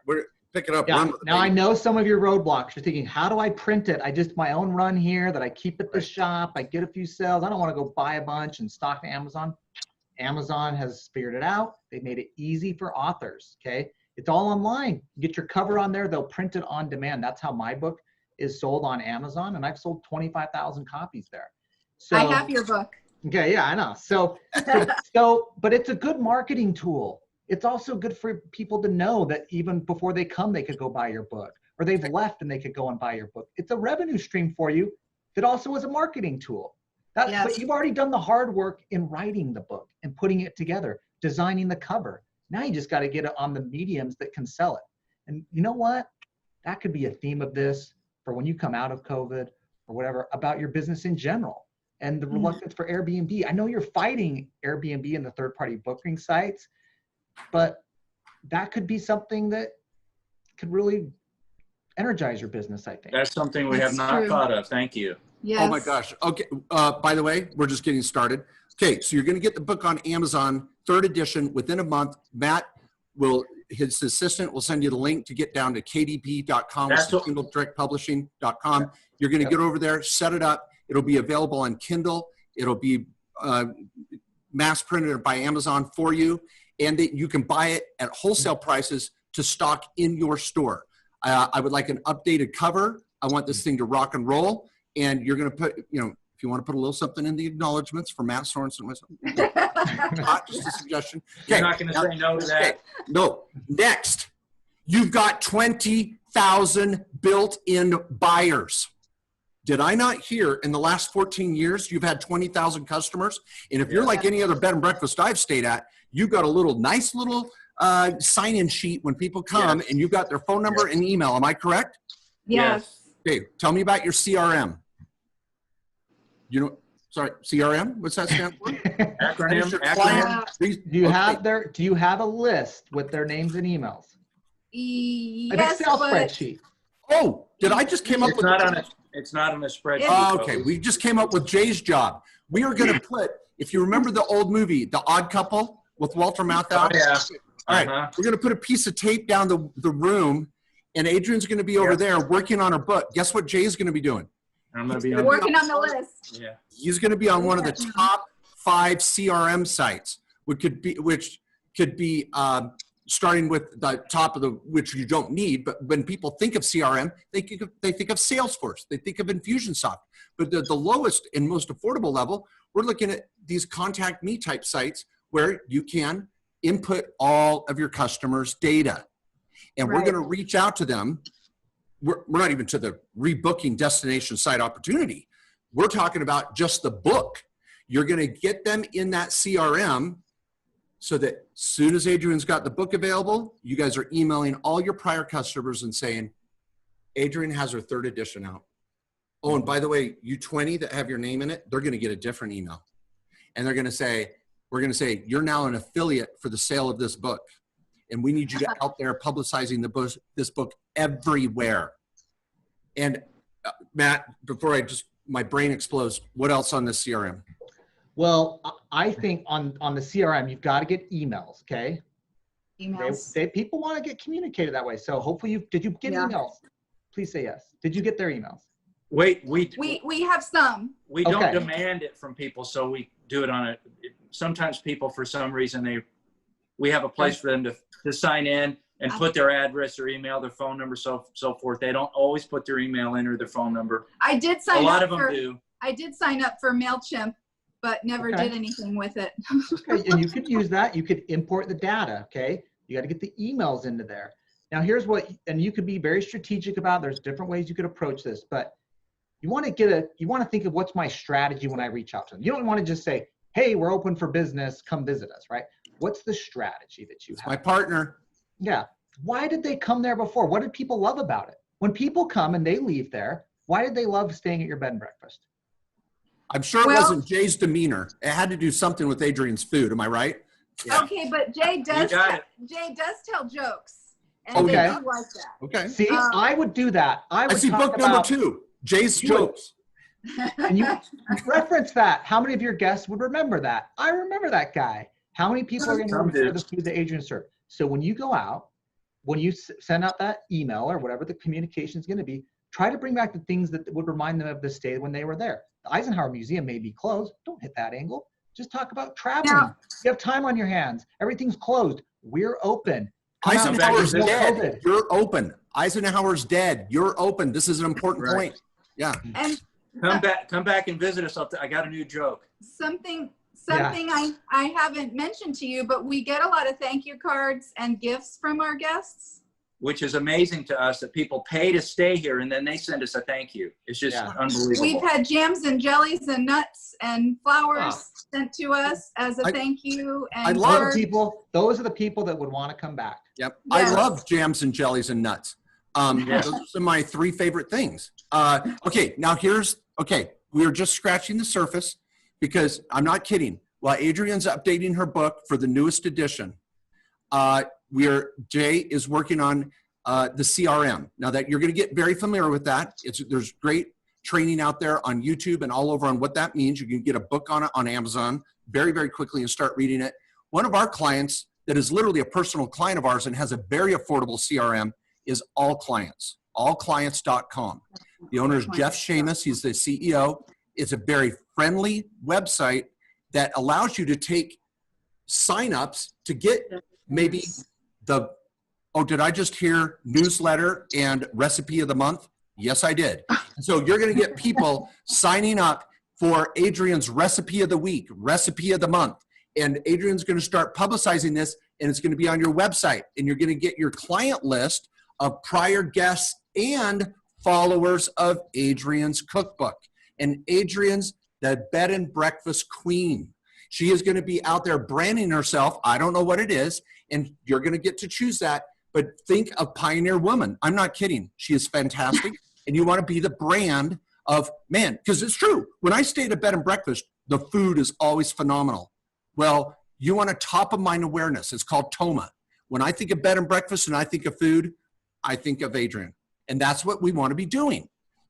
pick it up? Yeah. Now I know some of your roadblocks. You're thinking, how do I print it? I just my own run here that I keep at the shop. I get a few sales. I don't want to go buy a bunch and stock Amazon. Amazon has figured it out. They made it easy for authors. Okay. It's all online. You get your cover on there. They'll print it on demand. That's how my book is sold on Amazon. And I've sold 25,000 copies there. So I have your book. Okay. Yeah, I know. So, but it's a good marketing tool. It's also good for people to know that even before they come, they could go buy your book, or they've left and they could go and buy your book. It's a revenue stream for you that also is a marketing tool. Yes. But you've already done the hard work in writing the book and putting it together, designing the cover. Now you just got to get it on the mediums that can sell it. And you know what? That could be a theme of this for when you come out of COVID or whatever, about your business in general and the reluctance for Airbnb. I know you're fighting Airbnb and the third-party booking sites, but that could be something that could really energize your business, I think. That's something we have not thought of. Thank you. Yes. Oh my gosh. Okay. By the way, we're just getting started. Okay. So you're going to get the book on Amazon, 3rd edition, within a month. Matt, his assistant will send you the link to get down to kdp.com, That's what- KindleDirectPublishing.com. You're going to get over there, set it up. It'll be available on Kindle. It'll be mass printed by Amazon for you, and that you can buy it at wholesale prices to stock in your store. I would like an updated cover. I want this thing to rock and roll. And you're going to put, you know, if you want to put a little something in the acknowledgments for Matt Sorensen, myself, just a suggestion. Okay. You're not going to say no to that. Okay. No. Next, you've got 20,000 built-in buyers. Did I not hear in the last 14 years you've had 20,000 customers? And if you're like any other bed and breakfast I've stayed at, you've got a nice little sign-in sheet when people come, and you've got their phone number and email. Am I correct? Yes. Okay, tell me about your CRM. You know, sorry, CRM? What's that stand for? Acronym. Do you have a list with their names and emails? An Yes, Excel but spreadsheet. Oh, did I just came up It's with not on a spreadsheet. Oh, okay, we just came up with Jay's job. We are going to put, if you remember the old movie, The Odd Couple with Walter Matthau. Oh, yeah. All right, we're going to put a piece of tape down the room, and Adrian's going to be over there working on her book. Guess what Jay's going to be doing? I'm going to be working on the list. Yeah. He's going to be on one of the top 5 CRM sites, which could be starting with the top of which you don't need. But when people think of CRM, they think of Salesforce, they think of Infusionsoft. But the lowest and most affordable level, we're looking at these contact me type sites where you can input all of your customers' data. And we're going to reach out to them. We're not even to the rebooking destination site opportunity. We're talking about just the book. You're going to get them in that CRM so that as soon as Adrian's got the book available, you guys are emailing all your prior customers and saying, Adrian has her 3rd edition out. Oh, and by the way, you 20 that have your name in it, they're going to get a different email. And they're going to say, we're going to say, you're now an affiliate for the sale of this book. And we need you to out there publicizing this book everywhere. And Matt, before my brain explodes, what else on this CRM? Well, I think on the CRM, you've got to get emails, okay? Emails. People want to get communicated that way. So hopefully did you get emails? Please say yes. Did you get their emails? Wait, we have some. We don't demand it from people, so we do it sometimes people, for some reason, we have a place for them to sign in and put their address or email, their phone number, so forth. They don't always put their email in or their phone number. I did sign up. A lot of them do. I did sign up for MailChimp, but never did anything with it. Okay, and you could use that. You could import the data, okay? You got to get the emails into there. Now here's and you could be very strategic about, there's different ways you could approach this, but you want to think of what's my strategy when I reach out to them. You don't want to just say, hey, we're open for business, come visit us, right? What's the strategy that you have? My partner. Yeah. Why did they come there before? What did people love about it? When people come and they leave there, why did they love staying at your bed and breakfast? I'm sure it wasn't Jay's demeanor. It had to do something with Adrian's food. Am I right? Yeah. Okay, but Jay does tell jokes. And they do like that. Okay. See, I would do that. I see book number 2, Jay's jokes. And you reference that. How many of your guests would remember that? I remember that guy. How many people are going to remember the food that Adrian served? So when you go out, when you send out that email or whatever the communication is going to be, try to bring back the things that would remind them of the stay when they were there. The Eisenhower Museum may be closed. Don't hit that angle. Just talk about traveling. Yeah. You have time on your hands. Everything's closed. We're open. Eisenhower's dead. You're open. Eisenhower's dead. You're open. This is an important point. Yeah. And come back and visit us. I got a new joke. Something I haven't mentioned to you, but we get a lot of thank you cards and gifts from our guests. Which is amazing to us that people pay to stay here and then they send us a thank you. It's just unbelievable. We've had jams and jellies and nuts and flowers sent to us as a thank you. And I love people. Those are the people that would want to come back. Yep. Yes. I love jams and jellies and nuts. Those are my 3 favorite things. Okay, now we're just scratching the surface because I'm not kidding. While Adrian's updating her book for the newest edition, Jay is working on the CRM. Now that you're going to get very familiar with that. There's great training out there on YouTube and all over on what that means. You can get a book on it on Amazon very, very quickly and start reading it. One of our clients that is literally a personal client of ours and has a very affordable CRM is All Clients, allclients.com. The owner is Jeff Shamus. He's the CEO. It's a very friendly website that allows you to take signups to get maybe the, oh, did I just hear newsletter and recipe of the month? Yes, I did. So you're going to get people signing up for Adrian's recipe of the week, recipe of the month. And Adrian's going to start publicizing this, and it's going to be on your website. And you're going to get your client list of prior guests and followers of Adrian's cookbook. And Adrian's the bed and breakfast queen. She is going to be out there branding herself. I don't know what it is, and you're going to get to choose that. But think of Pioneer Woman. I'm not kidding. She is fantastic. And you want to be the brand of, man, because it's true. When I stay at a bed and breakfast, the food is always phenomenal. Well, you want a top of mind awareness. It's called TOMA. When I think of bed and breakfast and I think of food, I think of Adrian. And that's what we want to be doing.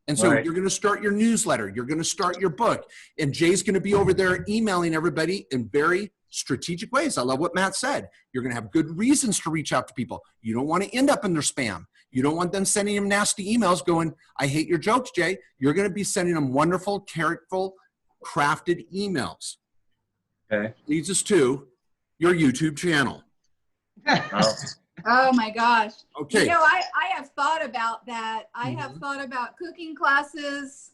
And so You're going to start your newsletter. You're going to start your book. And Jay's going to be over there emailing everybody in very strategic ways. I love what Matt said. You're going to have good reasons to reach out to people. You don't want to end up in their spam. You don't want them sending them nasty emails going, I hate your jokes, Jay. You're going to be sending them wonderful, characterful, crafted emails. Okay. Leads us to your YouTube channel. Oh my gosh. Okay. You know, I have thought about that. I have thought about cooking classes.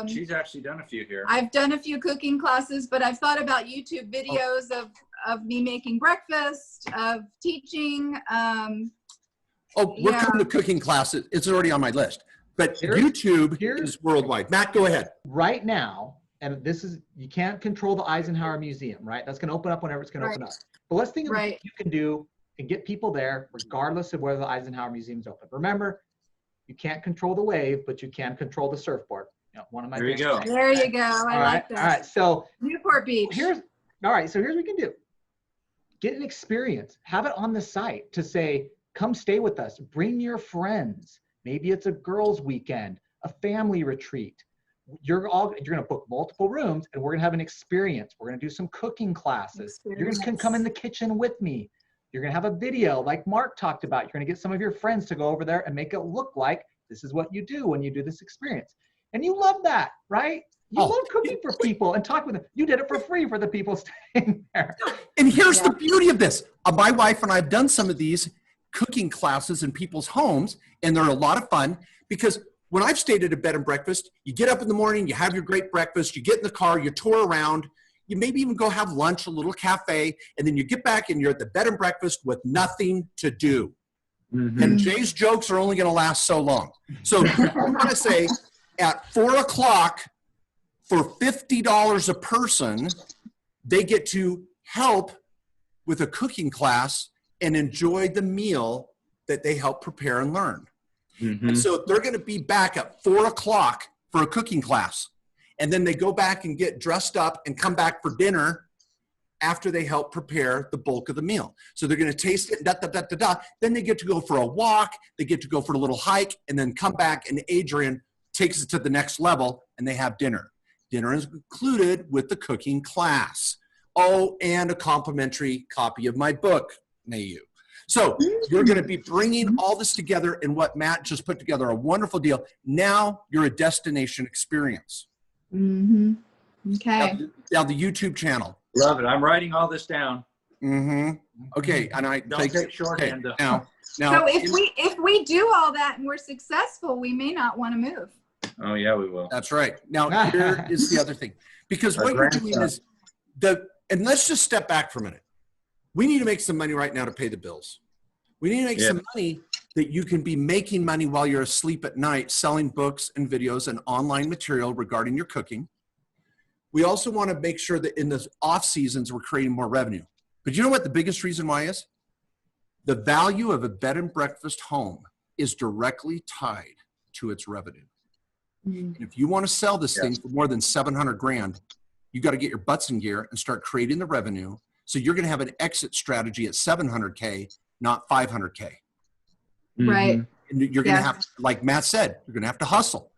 She's actually done a few here. I've done a few cooking classes, but I've thought about YouTube videos of me making breakfast, of teaching. We're coming to cooking classes. It's already on my list. But YouTube is worldwide. Matt, go ahead. Right now, and this is, you can't control the Eisenhower Museum, right? That's going to open up whenever it's going to open up. But let's think of what you can do and get people there regardless of whether the Eisenhower Museum is open. Remember, you can't control the wave, but you can control the surfboard. You know, one of my There you go. There you go. I like that. All right. So Newport Beach. here's what we can do. Get an experience. Have it on the site to say, come stay with us. Bring your friends. Maybe it's a girls' weekend, a family retreat. You're going to book multiple rooms, and we're going to have an experience. We're going to do some cooking classes. You're going to come in the kitchen with me. You're going to have a video like Mark talked about. You're going to get some of your friends to go over there and make it look like this is what you do when you do this experience. And you love that, right? You love cooking for people and talk with them. You did it for free for the people staying there. And here's the beauty of this. My wife and I have done some of these cooking classes in people's homes, and they're a lot of fun because when I've stayed at a bed and breakfast, you get up in the morning, you have your great breakfast, you get in the car, you tour around, you maybe even go have lunch, a little cafe, and then you get back and you're at the bed and breakfast with nothing to do. And Jay's jokes are only going to last so long. So I'm going to say at 4 o'clock for $50 a person, they get to help with a cooking class and enjoy the meal that they help prepare and learn. And so they're going to be back at 4 o'clock for a cooking class. And then they go back and get dressed up and come back for dinner after they help prepare the bulk of the meal. So they're going to taste it, Then they get to go for a walk. They get to go for a little hike and then come back, and Adrian takes it to the next level and they have dinner. Dinner is included with the cooking class. Oh, and a complimentary copy of my book, may you. So you're going to be bringing all this together in what Matt just put together, a wonderful deal. Now you're a destination experience. Okay. Now the YouTube channel. Love it. I'm writing all this down. Okay, and I Don't take shorthand. Okay, now, so if we do all that and we're successful, we may not want to move. Oh yeah, we will. That's right. Now here is the other thing, because what you're doing is and let's just step back for a minute. We need to make some money right now to pay the bills. We need to make some money that you can be making money while you're asleep at night, selling books and videos and online material regarding your cooking. We also want to make sure that in the off seasons, we're creating more revenue. But you know what the biggest reason why is? The value of a bed and breakfast home is directly tied to its revenue. And if you want to sell this thing for more than 700 grand, you got to get your butts in gear and start creating the revenue. So you're going to have an exit strategy at 700K, not 500K. Right. And you're going to have, like Matt said, you're going to have to hustle.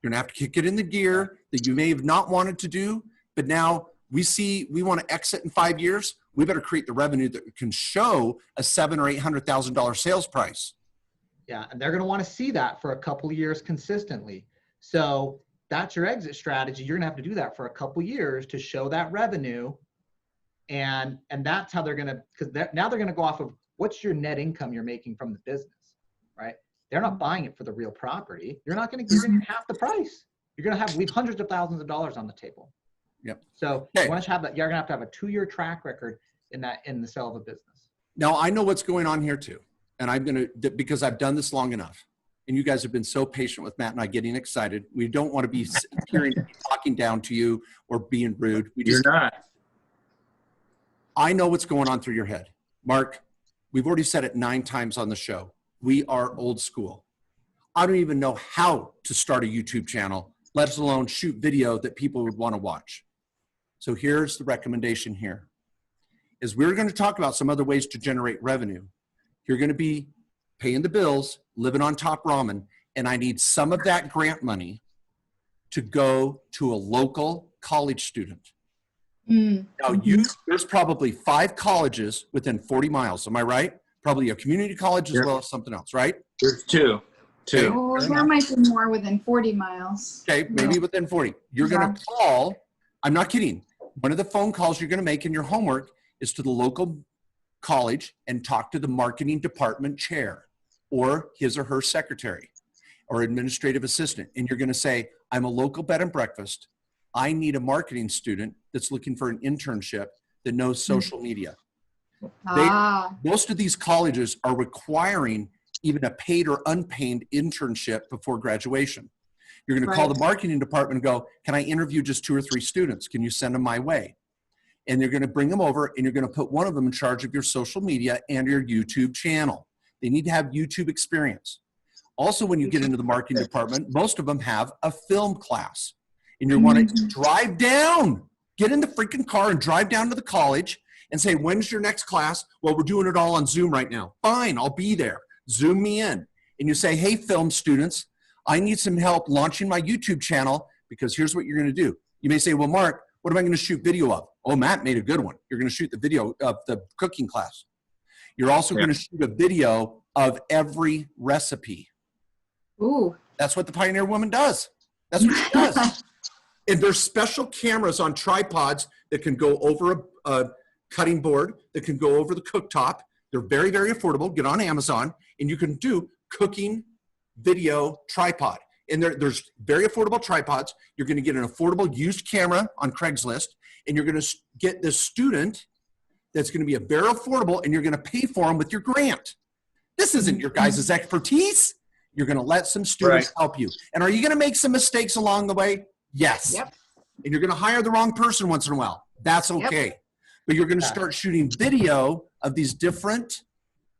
You're going to have to kick it in the gear that you may have not wanted to do, but now we want to exit in 5 years. We better create the revenue that can show a $700,000 or $800,000 sales price. Yeah, and they're going to want to see that for a couple of years consistently. So that's your exit strategy. You're going to have to do that for a couple of years to show that revenue. And that's how they're going to, because now they're going to go off of what's your net income you're making from the business, right? They're not buying it for the real property. You're not going to give them half the price. You're going to leave hundreds of thousands of dollars on the table. Yep. So once you have that, you're going to have a 2-year track record in the sale of a business. Now I know what's going on here too. And I'm going to, because I've done this long enough and you guys have been so patient with Matt and I getting excited. We don't want to be talking down to you or being rude. You're not. I know what's going on through your head. Mark, we've already said it 9 times on the show. We are old school. I don't even know how to start a YouTube channel, let alone shoot video that people would want to watch. So here's the recommendation here. Is we're going to talk about some other ways to generate revenue. You're going to be paying the bills, living on top ramen, and I need some of that grant money to go to a local college student. Now, there's probably 5 colleges within 40 miles. Am I right? Probably a community college as well as something else, right? There's 2. Oh, there might be more within 40 miles. Okay, maybe within 40. You're going to call. I'm not kidding. One of the phone calls you're going to make in your homework is to the local college and talk to the marketing department chair or his or her secretary or administrative assistant. And you're going to say, I'm a local bed and breakfast. I need a marketing student that's looking for an internship that knows social media. Most of these colleges are requiring even a paid or unpaid internship before graduation. You're going to call the marketing department and go, can I interview just 2 or 3 students? Can you send them my way? And you're going to bring them over and you're going to put one of them in charge of your social media and your YouTube channel. They need to have YouTube experience. Also, when you get into the marketing department, most of them have a film class. And you want to drive down, get in the freaking car and drive down to the college and say, when's your next class? Well, we're doing it all on Zoom right now. Fine, I'll be there. Zoom me in. And you say, hey, film students, I need some help launching my YouTube channel because here's what you're going to do. You may say, well, Mark, what am I going to shoot video of? Oh, Matt made a good one. You're going to shoot the video of the cooking class. You're also going to shoot a video of every recipe. Ooh. That's what the Pioneer Woman does. That's what she does. And there's special cameras on tripods that can go over a cutting board, that can go over the cooktop. They're very, very affordable. Get on Amazon, and you can do cooking video tripod. And there's very affordable tripods. You're going to get an affordable used camera on Craigslist, and you're going to get this student that's going to be a very affordable, and you're going to pay for them with your grant. This isn't your guys' expertise. You're going to let some students help you. And are you going to make some mistakes along the way? Yes. Yep. And you're going to hire the wrong person once in a while. That's okay. Yep. But you're going to start shooting video of these different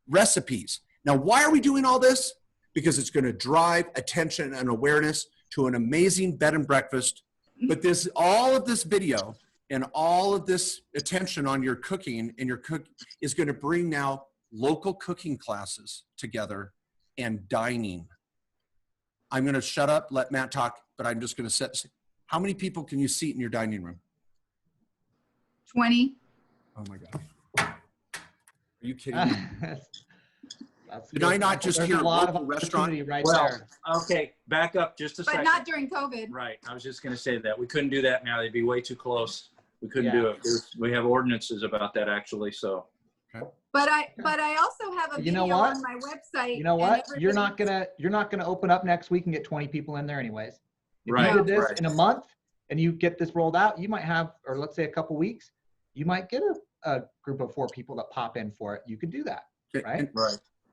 recipes. Now, why are we doing all this? Because it's going to drive attention and awareness to an amazing bed and breakfast. But all of this video and all of this attention on your cooking and your cook is going to bring now local cooking classes together and dining. I'm going to shut up, let Matt talk, but I'm just going to set. How many people can you seat in your dining room? 20. Oh my gosh. Are you kidding me? Did I not just hear a lot of restaurant? Right there. Okay, back up just a second. But not during COVID. Right, I was just going to say that. We couldn't do that now. They'd be way too close. We couldn't do it. We have ordinances about that actually, so. Okay. But I also have a video on my website. You know what? You're not gonna open up next week and get 20 people in there anyways. If right. you did this in a month and you get this rolled out, you might have, or let's say a couple weeks, you might get a group of 4 people that pop in for it. You could do that, right?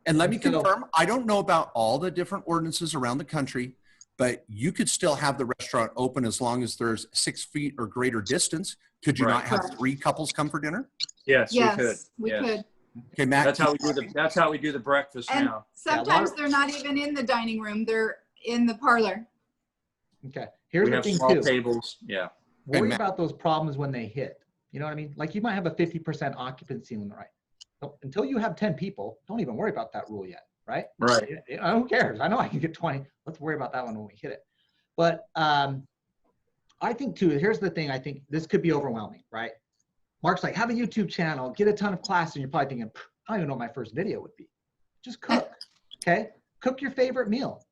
And let me confirm, I don't know about all the different ordinances around the country, but you could still have the restaurant open as long as there's 6 feet or greater distance. Could you not have 3 couples come for dinner? Yes, we could. Okay, Matt. That's how we do the breakfast and now. Sometimes they're not even in the dining room; they're in the parlor. Okay. Here's the thing small too. Tables. Yeah. Worry about those problems when they hit. You know what I mean? Like you might have a 50% occupancy limit, right? So until you have 10 people, don't even worry about that rule yet, right? Right. Who cares? I know I can get 20. Let's worry about that one when we hit it. But I think too. Here's the thing. I think this could be overwhelming, right? Mark's like, have a YouTube channel, get a ton of classes. And you're probably thinking, I don't even know what my first video would be. Just cook, okay? Cook your favorite meal.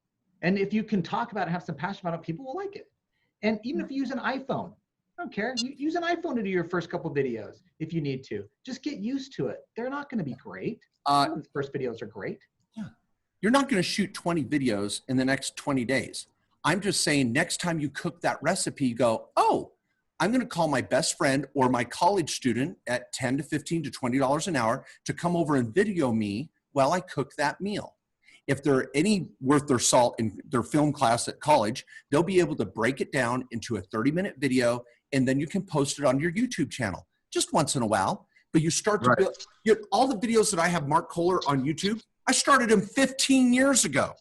And if you can talk about it, have some passion about it, people will like it. And even if you use an iPhone, I don't care. You use an iPhone to do your first couple videos if you need to. Just get used to it. They're not going to be great. The first videos are great. Yeah. You're not going to shoot 20 videos in the next 20 days. I'm just saying next time you cook that recipe, you go, oh, I'm going to call my best friend or my college student at $10 to $15 to $20 an hour to come over and video me while I cook that meal. If they're any worth their salt in their film class at college, they'll be able to break it down into a 30-minute video, and then you can post it on your YouTube channel just once in a while. But you start to build, all the videos that I have Mark Kohler on YouTube, I started them 15 years ago.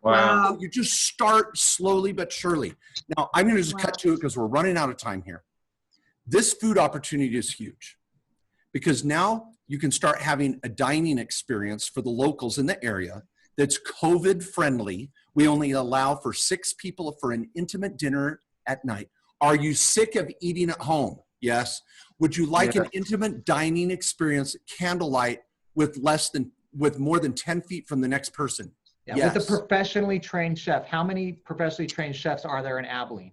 Wow. You just start slowly but surely. Now, I'm going to just cut to it because we're running out of time here. This food opportunity is huge because now you can start having a dining experience for the locals in the area that's COVID friendly. We only allow for 6 people for an intimate dinner at night. Are you sick of eating at home? Yes. Would you like an intimate dining experience at candlelight with more than 10 feet from the next person? Yeah, yes. With a professionally trained chef. How many professionally trained chefs are there in Abilene?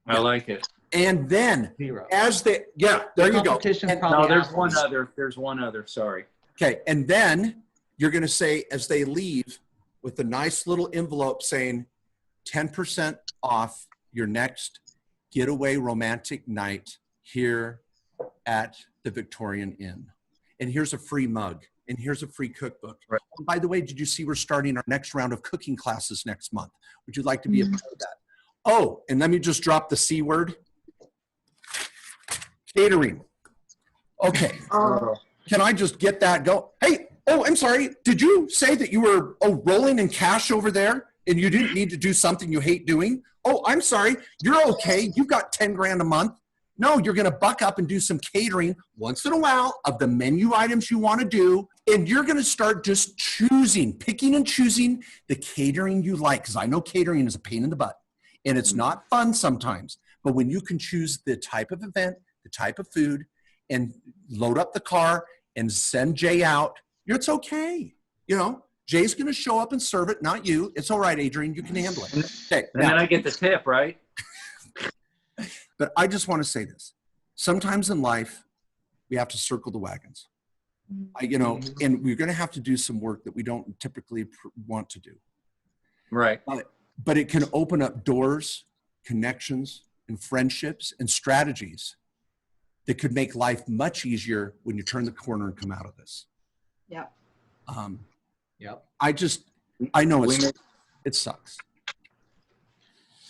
I like it. And then 0. there you go. And, no, there's one other. There's one other. Sorry. Okay. And then you're going to say, as they leave, with a nice little envelope saying 10% off your next getaway romantic night here at the Victorian Inn. And here's a free mug. And here's a free cookbook. Right. And by the way, did you see we're starting our next round of cooking classes next month? Would you like to be a part of that? Oh, and let me just drop the C word. Catering. Okay. Can I just get that go? Hey, I'm sorry. Did you say that you were rolling in cash over there and you didn't need to do something you hate doing? Oh, I'm sorry. You're okay. You've got 10 grand a month. No, you're going to buck up and do some catering once in a while of the menu items you want to do. And you're going to start just picking and choosing the catering you like. Because I know catering is a pain in the butt. And it's not fun sometimes. But when you can choose the type of event, the type of food, and load up the car and send Jay out, it's okay. Jay's going to show up and serve it, not you. It's all right, Adrian. You can handle it. Okay. And then I get the tip, right? But I just want to say this. Sometimes in life, we have to circle the wagons. And we're going to have to do some work that we don't typically want to do. Right. But it can open up doors, connections, and friendships and strategies that could make life much easier when you turn the corner and come out of this. Yeah. I know it sucks.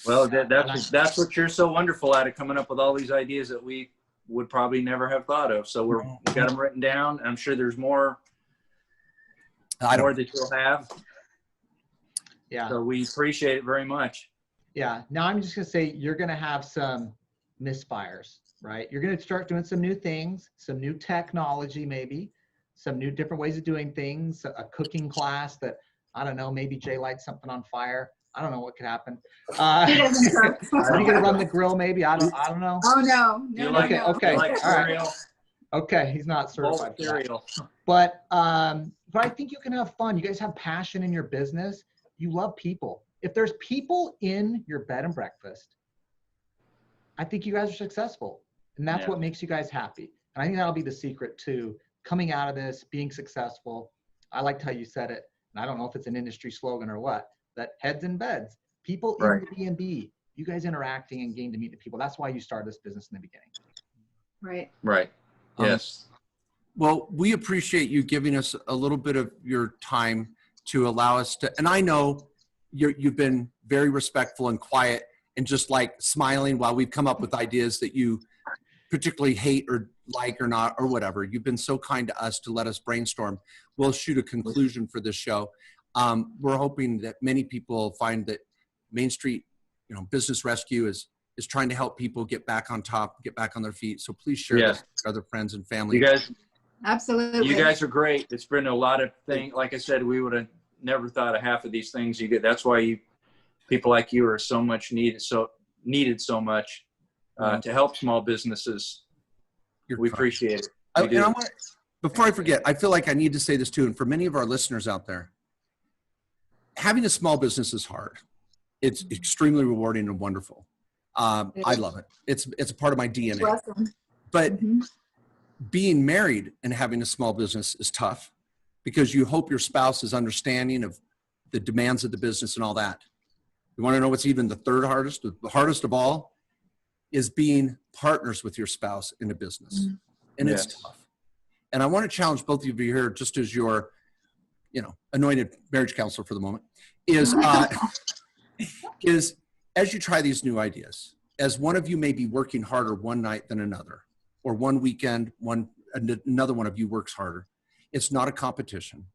Well, that's what you're so wonderful at, coming up with all these ideas that we would probably never have thought of. So we got them written down. I'm sure there's more that you'll have. Yeah. So we appreciate it very much. Yeah. Now I'm just going to say you're going to have some misfires, right? You're going to start doing some new things, some new technology, maybe some new different ways of doing things, a cooking class that, I don't know, maybe Jay lights something on fire. I don't know what could happen. Are you going to run the grill maybe? I don't know. Oh, no. Okay. All right. Okay, he's not certified. But I think you can have fun. You guys have passion in your business. You love people. If there's people in your bed and breakfast, I think you guys are successful. And that's what makes you guys happy. And I think that'll be the secret to coming out of this, being successful. I liked how you said it. And I don't know if it's an industry slogan or what, that heads in beds, people in the B&B, you guys interacting and getting to meet the people. That's why you started this business in the beginning. Right. Right. Yes. Well, we appreciate you giving us a little bit of your time to allow us to, and I know you've been very respectful and quiet and just like smiling while we've come up with ideas that you particularly hate or like or not or whatever. You've been so kind to us to let us brainstorm. We'll shoot a conclusion for this show. We're hoping that many people find that Main Street, Business Rescue is trying to help people get back on top, get back on their feet. So please share this with other friends and family. You guys, absolutely. You guys are great. It's been a lot of things. Like I said, we would have never thought of half of these things you get. That's why people like you are so much needed so much to help small businesses We appreciate it. Before I forget, I feel like I need to say this too, and for many of our listeners out there, having a small business is hard. It's extremely rewarding and wonderful. I love it. It's a part of my DNA. Awesome. But being married and having a small business is tough because you hope your spouse is understanding of the demands of the business and all that. You want to know what's even the third hardest? The hardest of all is being partners with your spouse in a business. And it's tough. And I want to challenge both of you here, just as your, anointed marriage counselor for the moment, is as you try these new ideas, as one of you may be working harder one night than another, or one weekend, another one of you works harder, it's not a competition.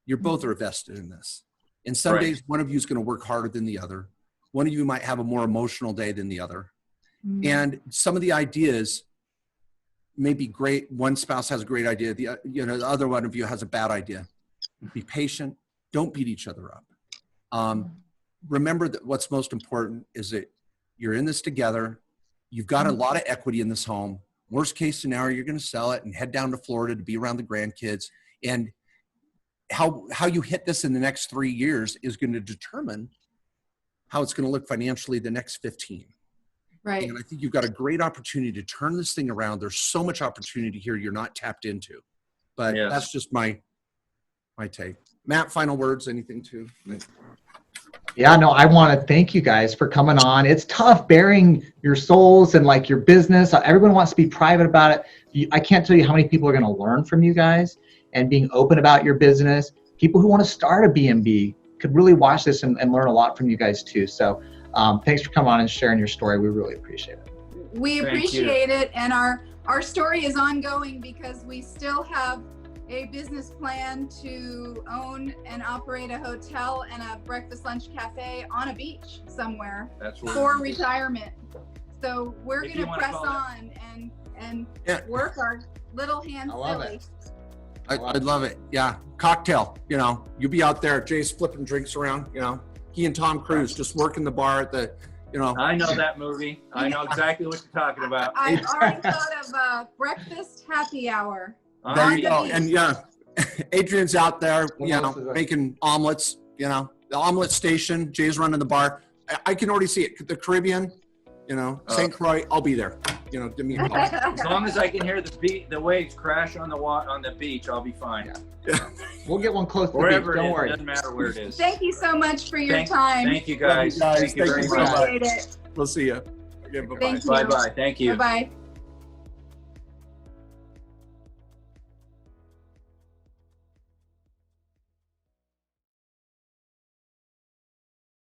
You both are vested in this. And some days one of you is going to work harder than the other. One of you might have a more emotional day than the other. And some of the ideas may be great. One spouse has a great idea. The other one of you has a bad idea. Be patient. Don't beat each other up. Remember that what's most important is that you're in this together. You've got a lot of equity in this home. Worst case scenario, you're going to sell it and head down to Florida to be around the grandkids. And how you hit this in the next 3 years is going to determine how it's going to look financially the next 15. Right. And I think you've got a great opportunity to turn this thing around. There's so much opportunity here you're not tapped into. But that's just my take. Matt, final words, anything to? Yeah, no, I want to thank you guys for coming on. It's tough bearing your souls and like your business. Everyone wants to be private about it. I can't tell you how many people are going to learn from you guys and being open about your business. People who want to start a B&B could really watch this and learn a lot from you guys too. So thanks for coming on and sharing your story. We really appreciate it. We appreciate it. And our story is ongoing because we still have a business plan to own and operate a hotel and a breakfast lunch cafe on a beach somewhere for retirement. So we're going to press on and work our little hands silly. I'd love it. Yeah. Cocktail, you'll be out there. Jay's flipping drinks around, he and Tom Cruise just working the bar at the, I know that movie. I know exactly what you're talking about. I've already thought of breakfast happy hour. There you go. And Adrian's out there, making omelets, the omelet station. Jay's running the bar. I can already see it. The Caribbean, St. Croix, I'll be there. Give me a call. As long as I can hear the waves crash on the beach, I'll be fine. Yeah. We'll get one close to wherever the beach. Don't worry. It doesn't matter where it is. Thank you so much for your time. Thank you guys. Thank you very much. Appreciate it. We'll see you. Okay, bye-bye. Thank you. Bye-bye. Thank you. Bye-bye.